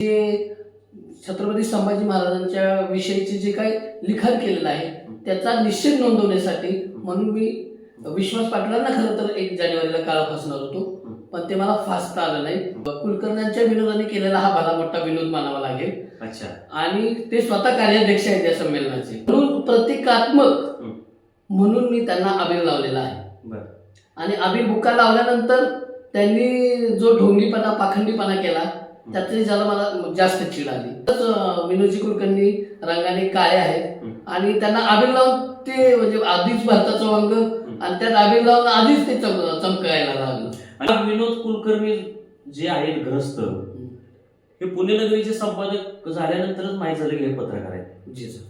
जे छत्रपती संभाजी महाराजांच्या विषयीचे जे काही लिखाण केलेलं आहे त्याचा निश्चित नोंदवण्यासाठी म्हणून मी विश्वास पाटलांना खरं तर 1 जानेवारीला काळा फासणार होतो, पण ते मला फासता आलं नाही. कुलकर्ण्यांच्या विनोदाने केलेला हा भला मोठा विनोद मानावा लागेल. अच्छा. आणि ते स्वतः कार्याध्यक्ष आहेत या संमेलनाचे, म्हणून प्रतिकात्मक म्हणून मी त्यांना अबीर लावलेला आहे. आणि अबीर बुक्का लावल्यानंतर त्यांनी जो ढोंगीपणा पाखंडीपणा केला त्यातली ज्याला मला जास्त चीड आली. विनोदजी कुलकर्णी रंगाने काळे आहेत आणि त्यांना अबीर लावून ते म्हणजे आधीच भारताचं अंग आणि त्यात अबीर लावून आधीच ते चमकायला लागलं. आणि विनोद कुलकर्णी जे आहेत ग्रस्त हे पुणे नगरीचे संपादक झाल्यानंतरच माहीत झालं की हे पत्रकार आहेत. जी सर.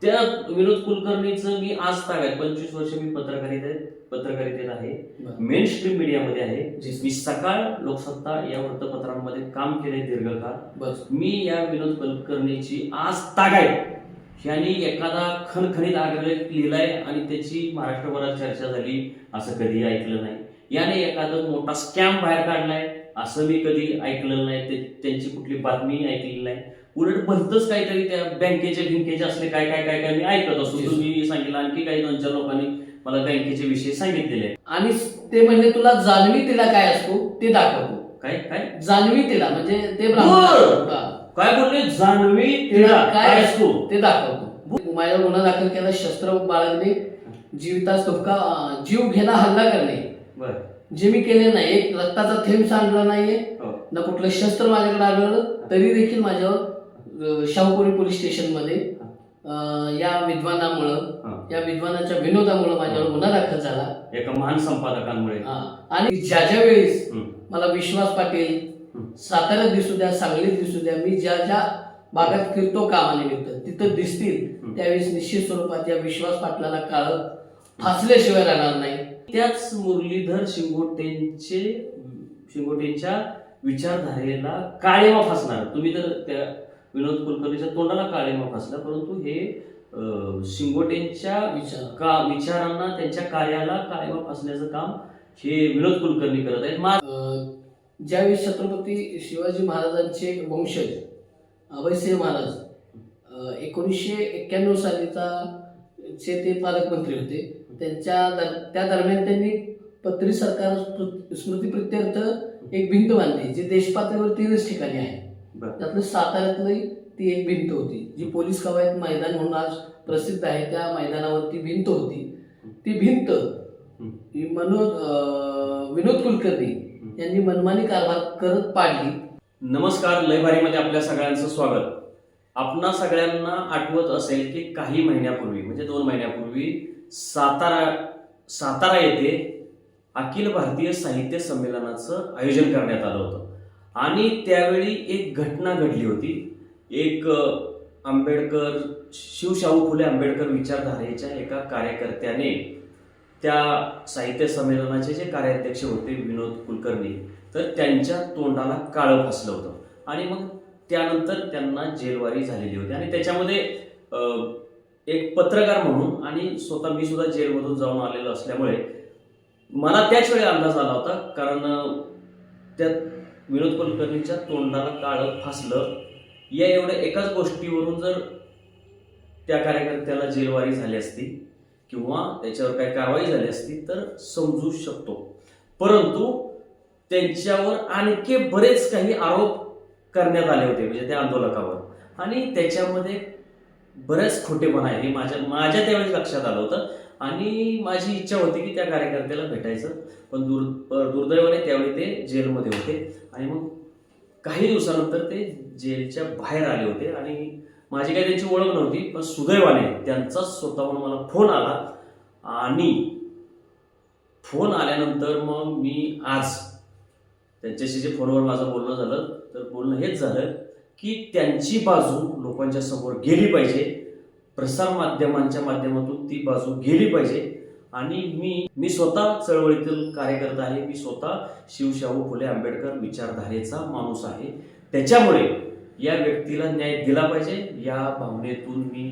त्या विनोद कुलकर्णीचं मी आज तागायत 25 वर्ष मी पत्रकारितेत आहे, मेन स्ट्रीम मीडियामध्ये आहे. मी सकाळ लोकसत्ता या वृत्तपत्रांमध्ये काम केले दीर्घकाळ. मी या विनोद कुलकर्णीची आज तागायत यांनी एखादा खणखणीत आग्रह लिहिलाय आणि त्याची महाराष्ट्रभरात चर्चा झाली असं कधी ऐकलं नाही. याने एखादा मोठा स्कॅम बाहेर काढलाय असं मी कधी ऐकलेलं नाही. त्यांची कुठली बातमी ऐकलेली नाही. उलट भलतच काहीतरी त्या बँकेचे असले काय काय काय काय मी ऐकत असतो. तुम्ही सांगितलं आणखी काही 2-4 लोकांनी मला बँकेचे विषय सांगितलेले आणि ते म्हणले तुला जाणवी तिला काय असतो ते दाखवतो. काय काय जाणवी तिला म्हणजे ते काय बोलले जाणवी तिला काय असतो ते दाखवतो. माझ्यावर गुन्हा दाखल केला शस्त्र बाळगणे, जीवितास धोका, जीव घेणा हल्ला करणे. जे मी केले नाही, एक रक्ताचा थेंब सांडला नाहीये ना कुठलं शस्त्र माझ्याकडे आढळलं तरी देखील माझ्यावर शाहूपुरी पोलीस स्टेशन मध्ये या विद्वानामुळं या विद्वानाच्या विनोदामुळे माझ्यावर गुन्हा दाखल झाला एका महान संपादकांमुळे. आणि ज्या वेळेस मला विश्वास पाटील साताऱ्यात दिसू द्या, सांगलीत दिसू द्या, मी ज्या ज्या भागात फिरतो कामानिमित्त तिथं दिसतील त्यावेळेस निश्चित स्वरूपात या विश्वास पाटलाला काळ फासल्याशिवाय राहणार नाही. त्याच मुरलीधर शिंगोटेंच्या विचारधारेला काळेमा फासणार. तुम्ही तर त्या विनोद कुलकर्णीच्या तोंडाला काळेमा फासला, परंतु हे शिंगोटेंच्या विचारांना त्यांच्या कार्याला काळेमा फासण्याचं काम हे विनोद कुलकर्णी करत आहेत. ज्यावेळी छत्रपती शिवाजी महाराजांचे वंशज अभयसिंह महाराज 1991 सालीचा ते पालकमंत्री होते. त्या दरम्यान त्यांनी पत्री सरकार स्मृतीप्रित्यर्थ एक भिंत बांधली जी देशपातळीवर 3 ठिकाणी आहे. त्यातलं साताऱ्यातली ती एक भिंत होती जी पोलीस कवायत मैदान म्हणून आज प्रसिद्ध आहे. त्या मैदानावरती भिंत होती. ती भिंत विनोद कुलकर्णी यांनी मनमानी कारभार करत पाडली. नमस्कार, लयभारीमध्ये आपल्या सगळ्यांचं स्वागत. आपणा सगळ्यांना आठवत असेल की काही महिन्यापूर्वी म्हणजे 2 महिन्यापूर्वी सातारा येथे अखिल भारतीय साहित्य संमेलनाचं आयोजन करण्यात आलं होतं आणि त्यावेळी एक घटना घडली होती. एक शिवशाहू फुले आंबेडकर विचारधारेच्या एका कार्यकर्त्याने त्या साहित्य संमेलनाचे जे कार्याध्यक्ष होते विनोद कुलकर्णी, तर त्यांच्या तोंडाला काळं फासलं होतं आणि मग त्यानंतर त्यांना जेलवारी झालेली होती. आणि त्याच्यामध्ये एक पत्रकार म्हणून आणि स्वतः मी सुद्धा जेलमधून जाऊन आलेलो असल्यामुळे मला त्याच वेळी अंदाज आला होता, कारण त्या विनोद कुलकर्णीच्या तोंडाला काळं फासलं या एवढ्या एकाच गोष्टीवरून जर त्या कार्यकर्त्याला जेलवारी झाली असती किंवा त्याच्यावर काही कारवाई झाली असती तर समजू शकतो. परंतु त्यांच्यावर आणखी बरेच काही आरोप करण्यात आले होते म्हणजे त्या आंदोलकावर आणि त्याच्यामध्ये बरेच खोटेपणा आहे हे माझ्या त्यावेळी लक्षात आलं होतं आणि माझी इच्छा होती की त्या कार्यकर्त्याला भेटायचं, पण दुर्दैवाने त्यावेळी ते जेलमध्ये होते आणि मग काही दिवसानंतर ते जेलच्या बाहेर आले होते आणि माझी काही त्यांची ओळख नव्हती, पण सुदैवाने त्यांचा स्वतःहून मला फोन आला आणि फोन आल्यानंतर मग मी आज त्यांच्याशी जे फोनवर माझं बोलणं झालं तर बोलणं हेच झालं की त्यांची बाजू लोकांच्या समोर गेली पाहिजे, प्रसार माध्यमांच्या माध्यमातून ती बाजू गेली पाहिजे. आणि मी स्वतः चळवळीतील कार्यकर्ता आहे, मी स्वतः शिवशाहू फुले आंबेडकर विचारधारेचा माणूस आहे. त्याच्यामुळे या व्यक्तीला न्याय दिला पाहिजे या भावनेतून मी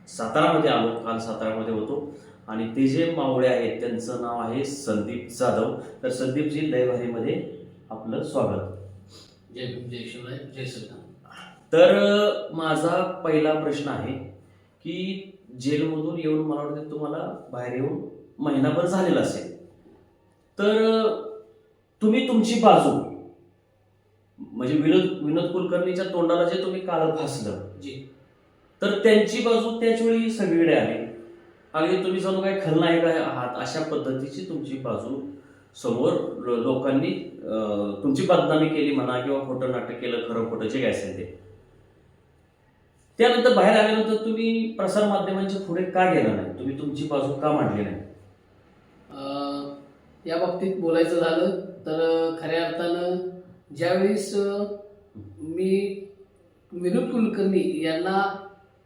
सातारामध्ये आलो. काल सातारामध्ये होतो आणि ते जे मावळे आहेत त्यांचं नाव आहे संदीप जाधव. तर संदीपजी लयभारीमध्ये आपलं स्वागत. जय भीम, जय शिवराय, जय श्रीराम. तर माझा पहिला प्रश्न आहे की जेलमधून येऊन मला वाटतं तुम्हाला बाहेर येऊन महिनाभर झालेला असेल, तर तुम्ही तुमची बाजू म्हणजे विनोद कुलकर्णीच्या तोंडाला जे तुम्ही काळं फासलं जी. तर त्यांची बाजू त्याच वेळी सगळीकडे आली. अगदी तुम्ही जणू काही खलनायक आहात अशा पद्धतीची तुमची बाजू समोर लोकांनी तुमची बदनामी केली म्हणा किंवा खोटं नाटक केलं, खरं खोटं जे काय असेल ते. त्यानंतर बाहेर आल्यानंतर तुम्ही प्रसार माध्यमांच्या पुढे का गेला नाही, तुम्ही तुमची बाजू का मांडली नाही? या बाबतीत बोलायचं झालं तर खऱ्या अर्थानं ज्यावेळेस मी विनोद कुलकर्णी यांना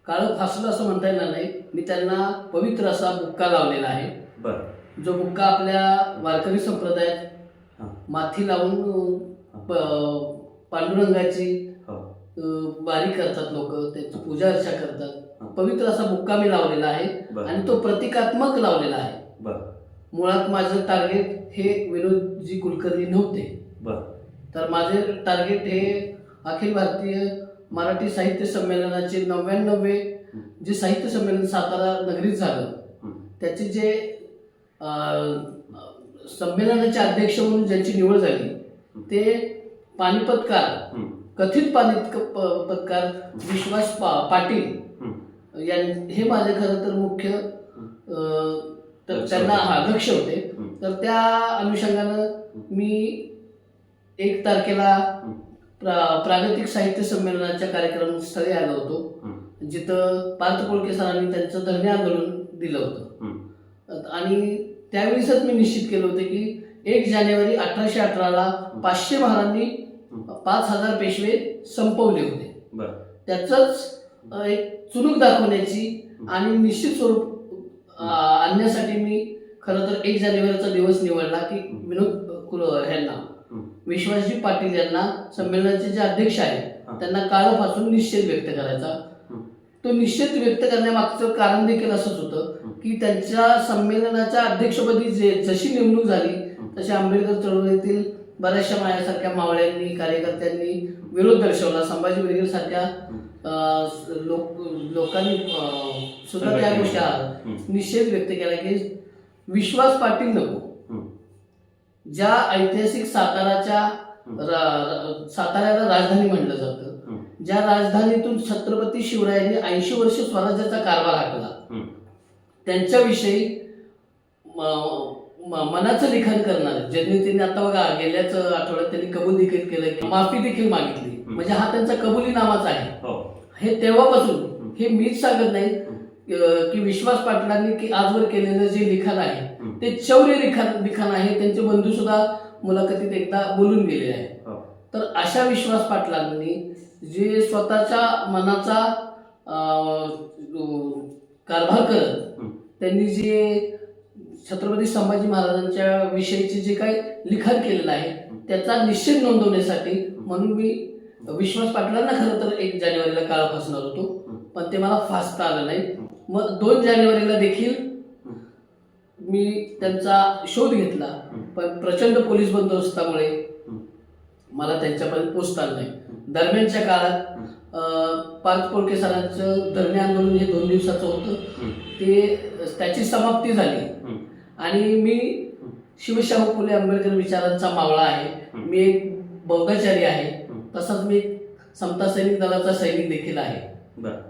काळं फासलं असं म्हणता येणार नाही, मी त्यांना पवित्र असा बुक्का लावलेला आहे. बरं. जो बुक्का आपल्या वारकरी संप्रदायात हां. माथी लावून पांडुरंगाची हो. वारी करतात लोक, त्यांची पूजा अर्चा करतात. हां. पवित्र असा बुक्का मी लावलेला आहे बरं. आणि तो प्रतिकात्मक लावलेला आहे. बरं. मुळात माझं टार्गेट हे विनोदजी कुलकर्णी नव्हते. बरं. तर माझे टार्गेट हे अखिल भारतीय मराठी साहित्य संमेलनाचे 99वे जे साहित्य संमेलन सातारा नगरीत झालं, त्याचे जे संमेलनाचे अध्यक्ष म्हणून ज्यांची निवड झाली ते पानिपतकार, कथित पानिपतकार विश्वास पाटील हे माझे खरं तर मुख्य तर त्यांना लक्ष होते. तर त्या अनुषंगानं मी 1 तारखेला प्रागतिक साहित्य संमेलनाच्या कार्यक्रमस्थळी आलो होतो, जिथं पार्थ पोळके सरांनी त्यांचं धरणे आंदोलन दिलं होतं. आणि त्यावेळीच मी निश्चित केलं होतं की 1 जानेवारी 1818ला 500 महारांनी 5000 पेशवे संपवले होते. त्याचंच एक चुणूक दाखवण्याची आणि निश्चित स्वरूप आणण्यासाठी मी खरं तर 1 जानेवारीचा दिवस निवडला की विनोद ह्यांना, विश्वासजी पाटील यांना, संमेलनाचे जे अध्यक्ष आहेत त्यांना काळापासून निषेध व्यक्त करायचा. तो निषेध व्यक्त करण्यामागचं कारण देखील असंच होतं की त्यांच्या संमेलनाच्या अध्यक्षपदी जशी नेमणूक झाली तशी आंबेडकर चळवळीतील बऱ्याचशा माझ्यासारख्या मावळ्यांनी, कार्यकर्त्यांनी विरोध दर्शवला. संभाजी ब्रिगेड सारख्या लोकांनी सुद्धा त्या गोष्टी निषेध व्यक्त केला की विश्वास पाटील नको. ज्या ऐतिहासिक साताऱ्याला राजधानी म्हटलं जातं, ज्या राजधानीतून छत्रपती शिवरायांनी 80 वर्ष स्वराज्याचा कारभार हाकला, त्यांच्याविषयी मनाचं लिखाण करणार ज्यांनी त्यांनी आता बघा गेल्याच आठवड्यात त्यांनी कबूल देखील केलं की माफी देखील मागितली, म्हणजे हा त्यांचा कबुलीनामाच आहे. हे तेव्हापासून हे मीच सांगत नाही की विश्वास पाटलांनी की आजवर केलेलं जे लिखाण आहे ते शौर्य लिखाण आहे. त्यांचे बंधू सुद्धा मुलाखतीत एकदा बोलून गेले आहे. तर अशा विश्वास पाटलांनी जे स्वतःच्या मनाचा कारभार करत त्यांनी जे छत्रपती संभाजी महाराजांच्या विषयीचे जे काही लिखाण केलेलं आहे त्याचा निषेध नोंदवण्यासाठी म्हणून मी विश्वास पाटलांना खरं तर 1 जानेवारीला काळा फासणार होतो, पण ते मला फासता आलं नाही. मग 2 जानेवारीला देखील मी त्यांचा शोध घेतला, पण प्रचंड पोलीस बंदोबस्तामुळे मला त्यांच्यापर्यंत पोहोचता आलं नाही. दरम्यानच्या काळात पार्थ पोळके सरांचं धरणे आंदोलन हे 2 दिवसाचं होतं, त्याची समाप्ती झाली आणि मी शिवशाहू फुले आंबेडकर विचारांचा मावळा आहे. मी एक बौद्धाचारी आहे, तसाच मी समता सैनिक दलाचा सैनिक देखील आहे.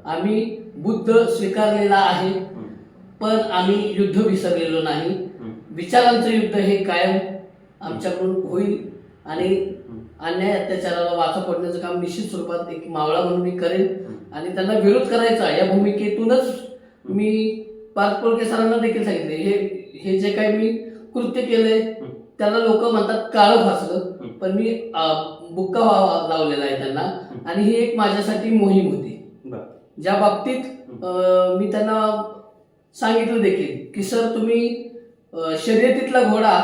आम्ही बुद्ध स्वीकारलेला आहे, पण आम्ही युद्ध विसरलेलो नाही. विचारांचं युद्ध हे कायम आमच्याकडून होईल आणि अन्याय अत्याचाराला वाचा फोडण्याचं काम निश्चित स्वरूपात एक मावळा म्हणून मी करेन आणि त्यांना विरोध करायचा या भूमिकेतूनच मी पार्थ पोळके सरांना देखील सांगितले हे जे काही मी कृत्य केलंय त्याला लोक म्हणतात काळं फासलं, पण मी बुक्का लावलेला आहे त्यांना आणि ही एक माझ्यासाठी मोहीम होती. ज्या बाबतीत मी त्यांना सांगितलं देखील की सर तुम्ही शर्यतीतला घोडा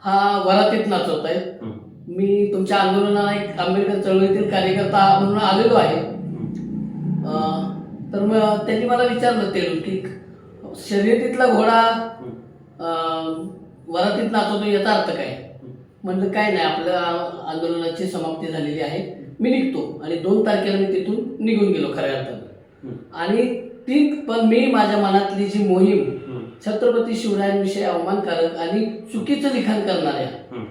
हा वरातीत नाचवताय. मी तुमच्या आंदोलनाला एक आंबेडकर चळवळीतील कार्यकर्ता म्हणून आलेलो आहे. तर मग त्यांनी मला विचारलं ते की शर्यतीतला घोडा वरातीत नाचवतो याचा अर्थ काय. म्हणलं काय नाही, आपल्या आंदोलनाची समाप्ती झालेली आहे, मी निघतो. आणि 2 तारखेला मी तिथून निघून गेलो खऱ्या अर्थानं. आणि ती पण मी माझ्या मनातली जी मोहीम छत्रपती शिवरायांविषयी अवमानकारक आणि चुकीचं लिखाण करणाऱ्या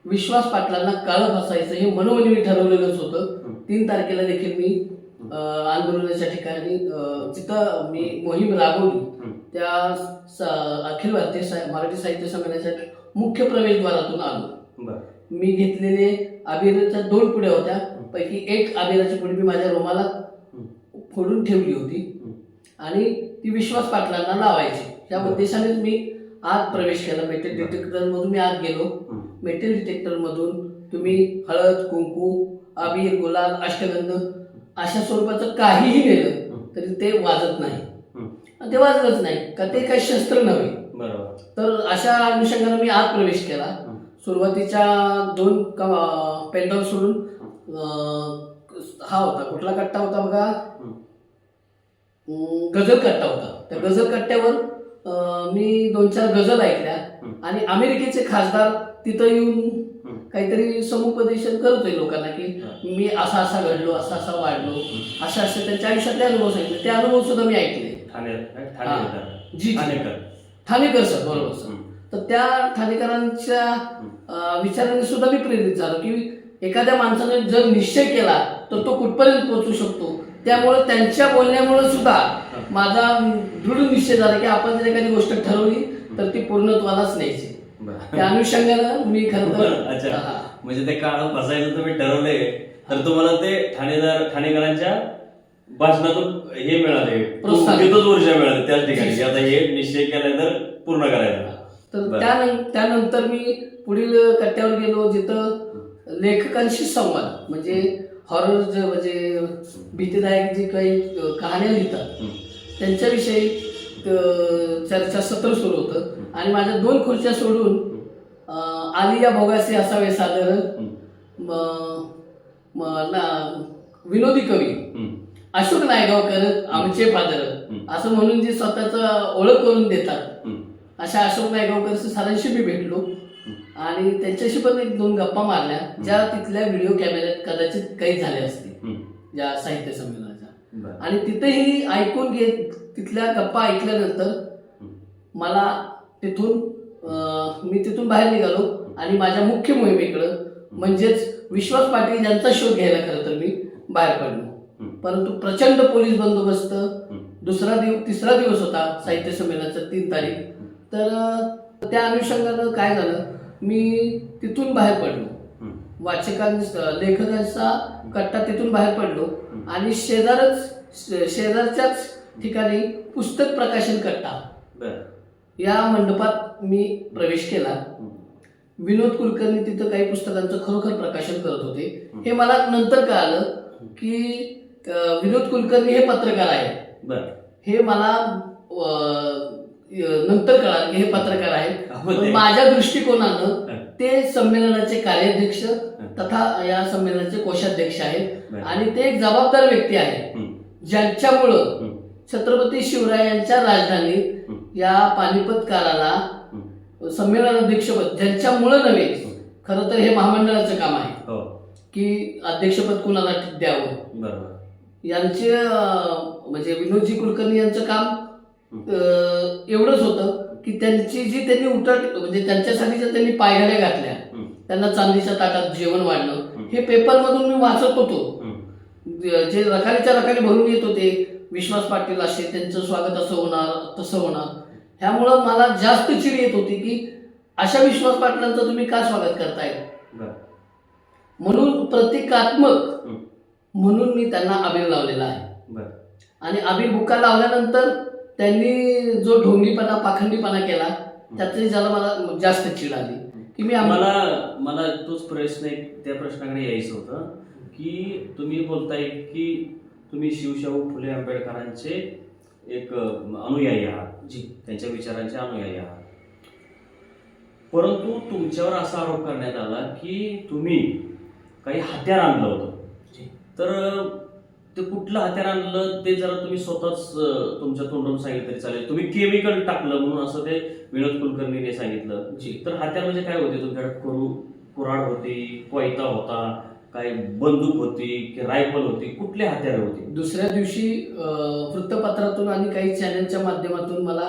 विश्वास पाटलांना काळं फसायचं हे मनोमनी मी ठरवलेलंच होतं. 3 तारखेला देखील मी आंदोलनाच्या ठिकाणी जिथं मी मोहीम राबवली त्या अखिल भारतीय मराठी साहित्य संमेलनाच्या मुख्य प्रवेशद्वारातून आलो. मी घेतलेले अबिराच्या 2 पुड्या होत्या, पैकी एक अबिराची पुडी मी माझ्या रुमालात फोडून ठेवली होती आणि ती विश्वास पाटलांना लावायची. त्या उद्देशानेच मी आत प्रवेश केला. मेटल डिटेक्टर मधून मी आत गेलो. मेटल डिटेक्टर मधून तुम्ही हळद, कुंकू, अबीर, गुलाल, अष्टगंध अशा स्वरूपाचं काहीही नेलं तरी ते वाजत नाही. ते वाजलंच नाही का, ते काही शस्त्र नव्हे. तर अशा अनुषंगाने मी आत प्रवेश केला. सुरुवातीच्या 2 पेंडॉल सोडून हा होता, कुठला कट्टा होता बघा, गझल कट्टा होता. त्या गझल कट्ट्यावर मी 2-4 गझल ऐकल्या आणि अमेरिकेचे खासदार तिथं येऊन काहीतरी समुपदेशन करतोय लोकांना की मी असा असा घडलो, असा असा वाढलो, अशा असे त्यांच्या आयुष्यातले अनुभव सांगितले. ते अनुभव सुद्धा मी ऐकले. ठाणेकर सर, बरोबर सर. तर त्या ठाणेकरांच्या विचाराने सुद्धा मी प्रेरित झालो की एखाद्या माणसाने जर निश्चय केला तर तो कुठपर्यंत पोहोचू शकतो. त्यामुळे त्यांच्या बोलण्यामुळे सुद्धा माझा दृढ निश्चय झाला की आपण जर एखादी गोष्ट ठरवली तर ती पूर्णत्वालाच न्यायची. त्या अनुषंगानं मी खरं तर म्हणजे ते काळ फसायचं तुम्ही ठरवलंय, तर तुम्हाला ते ठाणेकरांच्या भाषणातून हे मिळाले, तिथंच ऊर्जा मिळाली त्याच ठिकाणी आता हे निश्चय केलाय तर पूर्ण करायला. तर त्यानंतर मी पुढील कट्ट्यावर गेलो जिथं लेखकांशी संवाद, म्हणजे हॉरर म्हणजे भीतीदायक जे काही कहाण्या लिहितात त्यांच्याविषयी चर्चा सत्र सुरू होतं. आणि माझ्या 2 खुर्च्या सोडून आलिया भोगासी असावे सादर विनोदी कवी अशोक नायगावकर आमचे फादर असं म्हणून जे स्वतःच ओळख करून देतात अशा अशोक नायगावकर सरांशी मी भेटलो आणि त्यांच्याशी पण 1-2 गप्पा मारल्या, ज्या तिथल्या व्हिडिओ कॅमेऱ्यात कदाचित काही झाल्या असतील ज्या साहित्य संमेलनाच्या. आणि तिथेही ऐकून घेत तिथल्या गप्पा ऐकल्यानंतर मला मी तिथून बाहेर निघालो आणि माझ्या मुख्य मोहिमेकडं म्हणजेच विश्वास पाटील यांचा शोध घ्यायला खरं तर मी बाहेर पडलो. परंतु प्रचंड पोलीस बंदोबस्त, तिसरा दिवस होता साहित्य संमेलनाचा 3 तारीख. तर त्या अनुषंगानं काय झालं, मी तिथून बाहेर पडलो, लेखकांचा कट्टा तिथून बाहेर पडलो आणि शेजारच्याच ठिकाणी पुस्तक प्रकाशन कट्टा या मंडपात मी प्रवेश केला. विनोद कुलकर्णी तिथं काही पुस्तकांचं खरोखर प्रकाशन करत होते. हे मला नंतर कळालं की विनोद कुलकर्णी हे पत्रकार आहेत. हे मला नंतर कळालं की हे पत्रकार आहेत. माझ्या दृष्टिकोनानं ते संमेलनाचे कार्याध्यक्ष तथा या संमेलनाचे कोषाध्यक्ष आहेत आणि ते एक जबाबदार व्यक्ती आहेत ज्यांच्यामुळं छत्रपती शिवरायांच्या राजधानीत या पानिपत काळाला संमेलनाध्यक्षपद ज्यांच्यामुळं नव्हे, खरं तर हे महामंडळाचं काम आहे की अध्यक्षपद कुणाला द्यावं. यांचे म्हणजे विनोदजी कुलकर्णी यांचं काम एवढंच होतं की त्यांनी उठट म्हणजे त्यांच्यासाठी जर त्यांनी पायघड्या घातल्या, त्यांना चांदीच्या ताटात जेवण वाढलं, हे पेपर मधून मी वाचत होतो. जे रखारीच्या रखारी भरून येत होते, विश्वास पाटील असे त्यांचं स्वागत असं होणार तसं होणार, ह्यामुळं मला जास्त चिड येत होती की अशा विश्वास पाटलांचं तुम्ही का स्वागत करताय. म्हणून प्रतिकात्मक म्हणून मी त्यांना अबीर लावलेला आहे. आणि अबीर बुक्का लावल्यानंतर त्यांनी जो ढोंगीपणा पाखंडीपणा केला त्यातली ज्याला मला जास्त चिड आली की मला तोच प्रश्न त्या प्रश्नाकडे यायचं होतं की तुम्ही बोलताय की तुम्ही शिवशाहू फुले आंबेडकरांचे एक अनुयायी आहात, त्यांच्या विचारांचे अनुयायी आहात, परंतु तुमच्यावर असा आरोप करण्यात आला की तुम्ही काही हत्यार आणलं होतं. तर ते कुठलं हत्यार आणलं ते जरा तुम्ही स्वतःच तुमच्या तोंडून सांगितलं तरी चालेल. तुम्ही केमिकल टाकलं म्हणून असं ते विनोद कुलकर्णीने सांगितलं. तर हत्यार म्हणजे काय होते तुमच्याकडे? कुऱ्हाड होती, कोयता होता, काही बंदूक होती की रायफल होती, कुठली हत्यारे होती? दुसऱ्या दिवशी वृत्तपत्रातून आणि काही चॅनलच्या माध्यमातून मला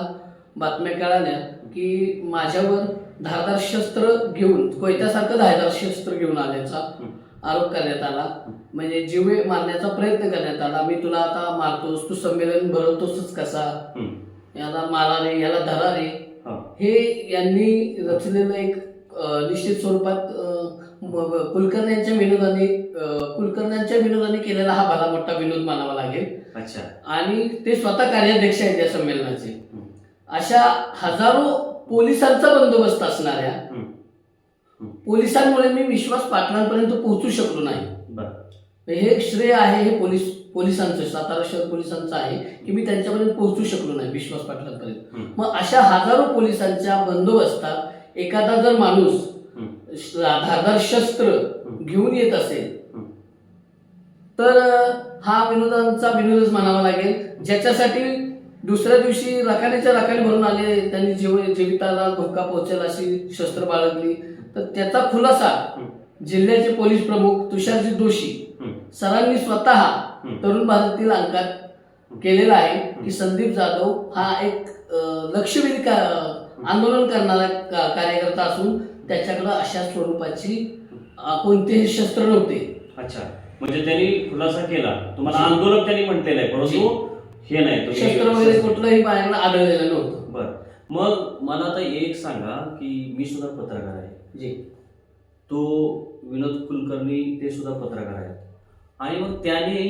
बातम्या कळाल्या की माझ्यावर धारदार शस्त्र घेऊन, कोयत्यासारखं धारदार शस्त्र घेऊन आल्याचा आरोप करण्यात आला. म्हणजे जीवे मारण्याचा प्रयत्न करण्यात आला. मी तुला आता मारतोस, तू संमेलन भरवतोसच कसा, याला मारा रे, याला धरा रे, हे यांनी रचलेलं एक निश्चित स्वरूपात कुलकर्ण्यांच्या विनोदाने केलेला हा भला मोठा विनोद मानावा लागेल. अच्छा. आणि ते स्वतः कार्याध्यक्ष आहेत या संमेलनाचे. अशा हजारो पोलिसांचा बंदोबस्त असणाऱ्या पोलिसांमुळे मी विश्वास पाटलांपर्यंत पोहोचू शकलो नाही. हे श्रेय आहे हे पोलिसांचं, सातारा शहर पोलिसांचं आहे की मी त्यांच्यापर्यंत पोहोचू शकलो नाही, विश्वास पाटलांपर्यंत. मग अशा हजारो पोलिसांच्या बंदोबस्तात एखादा जर माणूस धारदार शस्त्र घेऊन येत असेल तर हा विनोदांचा विनोदच म्हणावा लागेल. ज्याच्यासाठी दुसऱ्या दिवशी राखाडीच्या राखाडी भरून आले, त्यांनी जीविताला धोका पोहोचेल अशी शस्त्र बाळगली. तर त्याचा खुलासा जिल्ह्याचे पोलीस प्रमुख तुषारजी जोशी सरांनी स्वतः तरुण भारतातील अंकात केलेला आहे की संदीप जाधव हा एक लक्षवेधी आंदोलन करणारा कार्यकर्ता असून त्याच्याकडे अशा स्वरूपाची कोणतेही शस्त्र नव्हते. अच्छा, म्हणजे त्यांनी खुलासा केला, तुम्हाला आंदोलक त्यांनी म्हटलेलं आहे, परंतु हे नाही, शस्त्र वगैरे कुठलंही बाहेरला आढळलेलं नव्हतं. बरं, मग मला आता एक सांगा की मी सुद्धा पत्रकार आहे, जी, तो विनोद कुलकर्णी ते सुद्धा पत्रकार आहेत, आणि मग त्याने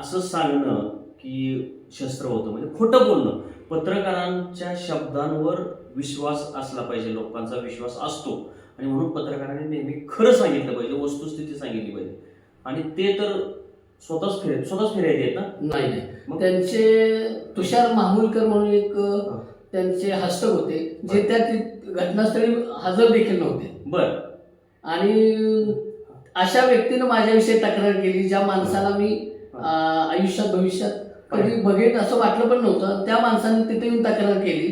असं सांगणं की शस्त्र होतं म्हणजे खोटं बोलणं. पत्रकारांच्या शब्दांवर विश्वास असला पाहिजे, लोकांचा विश्वास असतो, आणि म्हणून पत्रकारांनी नेहमी खरं सांगितलं पाहिजे, वस्तुस्थिती सांगितली पाहिजे. आणि ते तर स्वतःच फिरायचे आहेत ना? नाही, त्यांचे तुषार माहुलकर म्हणून एक त्यांचे हस्तक होते जे त्या घटनास्थळी हजर देखील नव्हते. बर. आणि अशा व्यक्तीनं माझ्याविषयी तक्रार केली ज्या माणसाला मी आयुष्यात भविष्यात कधी बघेन असं वाटलं पण नव्हतं. त्या माणसाने तिथे येऊन तक्रार केली.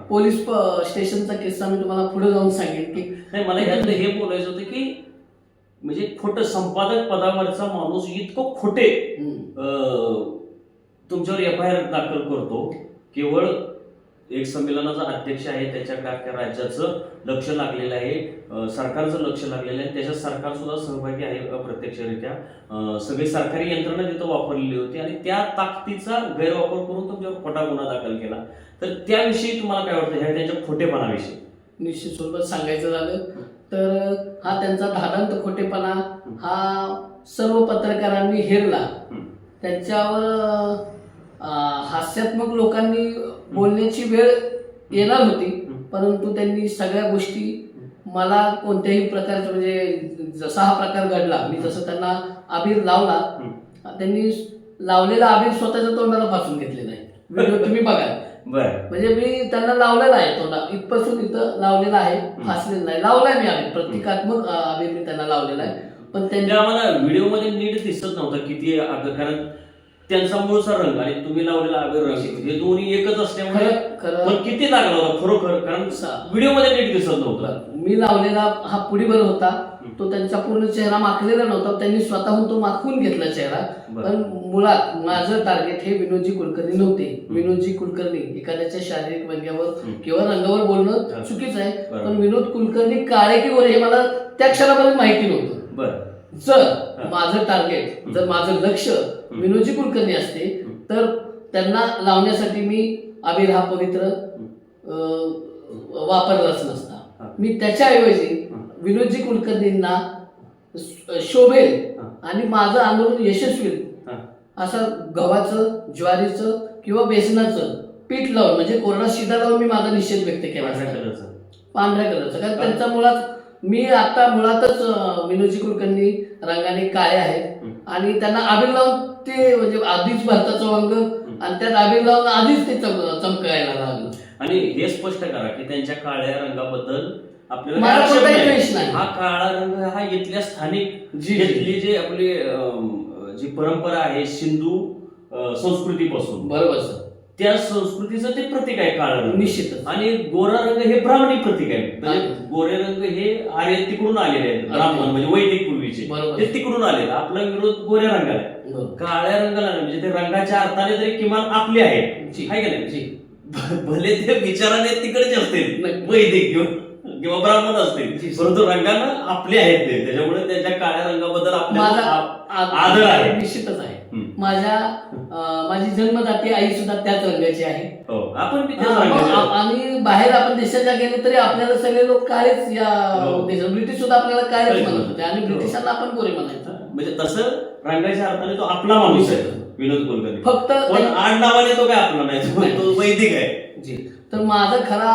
पोलीस स्टेशनचा किस्सा मी तुम्हाला पुढे जाऊन सांगेन की नाही, मला ह्यातलं हे बोलायचं होतं की म्हणजे खोटं संपादक पदावरचा माणूस इतकं खोटे तुमच्यावर FIR दाखल करतो, केवळ एक संमेलनाचा अध्यक्ष आहे, त्याच्याकडे अख्ख्या राज्याचं लक्ष लागलेलं आहे, सरकारचं लक्ष लागलेलं आहे, त्याच्यात सरकार सुद्धा सहभागी आहे अप्रत्यक्षरित्या. सगळी सरकारी यंत्रणा तिथं वापरलेली होती आणि त्या ताकदीचा गैरवापर करून तुमच्यावर खोटा गुन्हा दाखल केला. तर त्याविषयी तुम्हाला काय वाटतं, ह्या त्यांच्या खोटेपणाविषयी? निश्चित स्वरूपात सांगायचं झालं तर हा त्यांचा धादांत खोटेपणा हा सर्व पत्रकारांनी हेरला. त्यांच्यावर हास्यात्मक लोकांनी बोलण्याची वेळ येणार होती, परंतु त्यांनी सगळ्या गोष्टी मला कोणत्याही प्रकारचं म्हणजे जसा हा प्रकार घडला, मी जसं त्यांना अबीर लावला, त्यांनी लावलेला अबीर स्वतःच्या तोंडाला फासून घेतलेला आहे. व्हिडिओ तुम्ही बघा. म्हणजे मी त्यांना लावलेला आहे, तोंडा इथपासून इथं लावलेला आहे, फासलेला नाही, लावलाय मी अबीर, प्रतिकात्मक अबीर मी त्यांना लावलेला आहे. पण त्यांनी आम्हाला व्हिडिओमध्ये नीट दिसत नव्हतं किती, कारण त्यांचा मूळचा रंग आणि तुम्ही लावलेला अबीर रंग हे दोन्ही एकच असल्यामुळे पण किती लागला होता खरोखर, कारण व्हिडिओमध्ये नीट दिसत नव्हतं. मी लावलेला हा पुढीभर होता, तो त्यांचा पूर्ण चेहरा माखलेला नव्हता, त्यांनी स्वतःहून तो माखून घेतला चेहरा. पण मुळात माझं टार्गेट हे विनोदजी कुलकर्णी नव्हते. विनोदजी कुलकर्णी एखाद्याच्या शारीरिक व्यंग्यावर किंवा रंगावर बोलणं चुकीचं आहे, पण विनोद कुलकर्णी काळे की गोरे हे मला त्या क्षणापर्यंत माहिती नव्हतं. जर माझं टार्गेट, जर माझं लक्ष विनोदजी कुलकर्णी असते तर त्यांना लावण्यासाठी मी अबीर हा पवित्र वापरलाच नसता. मी त्याच्याऐवजी विनोदजी कुलकर्णींना शोभेल आणि माझं आंदोलन यशस्वी असं गव्हाचं, ज्वारीचं किंवा बेसनाचं पीठ लावून म्हणजे कोरडा शिधा लावून मी माझा निषेध व्यक्त केला. पांढऱ्या कलरचा, कारण त्यांचा मुळात मी आता मुळातच विनोदजी कुलकर्णी रंगाने काळे आहेत आणि त्यांना आबीर लावून ते म्हणजे आधीच भारताचं रंग आणि त्यात आबीर लावून आधीच ते चमकायला लागलं. आणि हे स्पष्ट करा की त्यांच्या काळ्या रंगाबद्दल आपल्याला हा काळा रंग हा इथल्या स्थानिक इथली जी आपली जी परंपरा आहे सिंधू संस्कृतीपासून, बरोबर सर, त्या संस्कृतीचं ते प्रतीक आहे काळा रंग. निश्चित. आणि गोरा रंग हे ब्राह्मणी प्रतीक आहे, म्हणजे गोरे रंग हे आर्य तिकडून आलेले आहेत, ब्राह्मण म्हणजे वैदिक पूर्वीचे बरोबर. ते तिकडून आलेले. आपला विरोध गोऱ्या रंगाला आहे. बरोबर. काळ्या रंगाला नाही. म्हणजे ते रंगाच्या अर्थाने तरी किमान आपले आहेत, जी. आहे का नाही? जी. भले ते विचाराने तिकडचे असतील, नाही. वैदिक किंवा ब्राह्मण असतील, जी. परंतु रंगानं आपले आहेत ते, त्याच्यामुळे त्यांच्या काळ्या रंगाबद्दल आपल्याला माझा आदर आहे. निश्चितच आहे. हम्म. माझी जन्मदाती आई सुद्धा त्याच रंगाची आहे. हो, आपण बी त्याच रंगाचे आहोत. आणि बाहेर आपण देशाच्या गेलो तरी आपल्याला सगळे लोक काळेच या हो. देशात, ब्रिटिश सुद्धा आपल्याला काळेच काळेच म्हणत होते आणि हो. ब्रिटिशांना आपण गोरे म्हणायचं. म्हणजे तसं रंगाच्या अर्थाने तो आपला माणूस आहे विनोद कुलकर्णी. फक्त पण आड नावाने तो काय आपला नाही, तो वैदिक आहे. जी. तर माझा खरा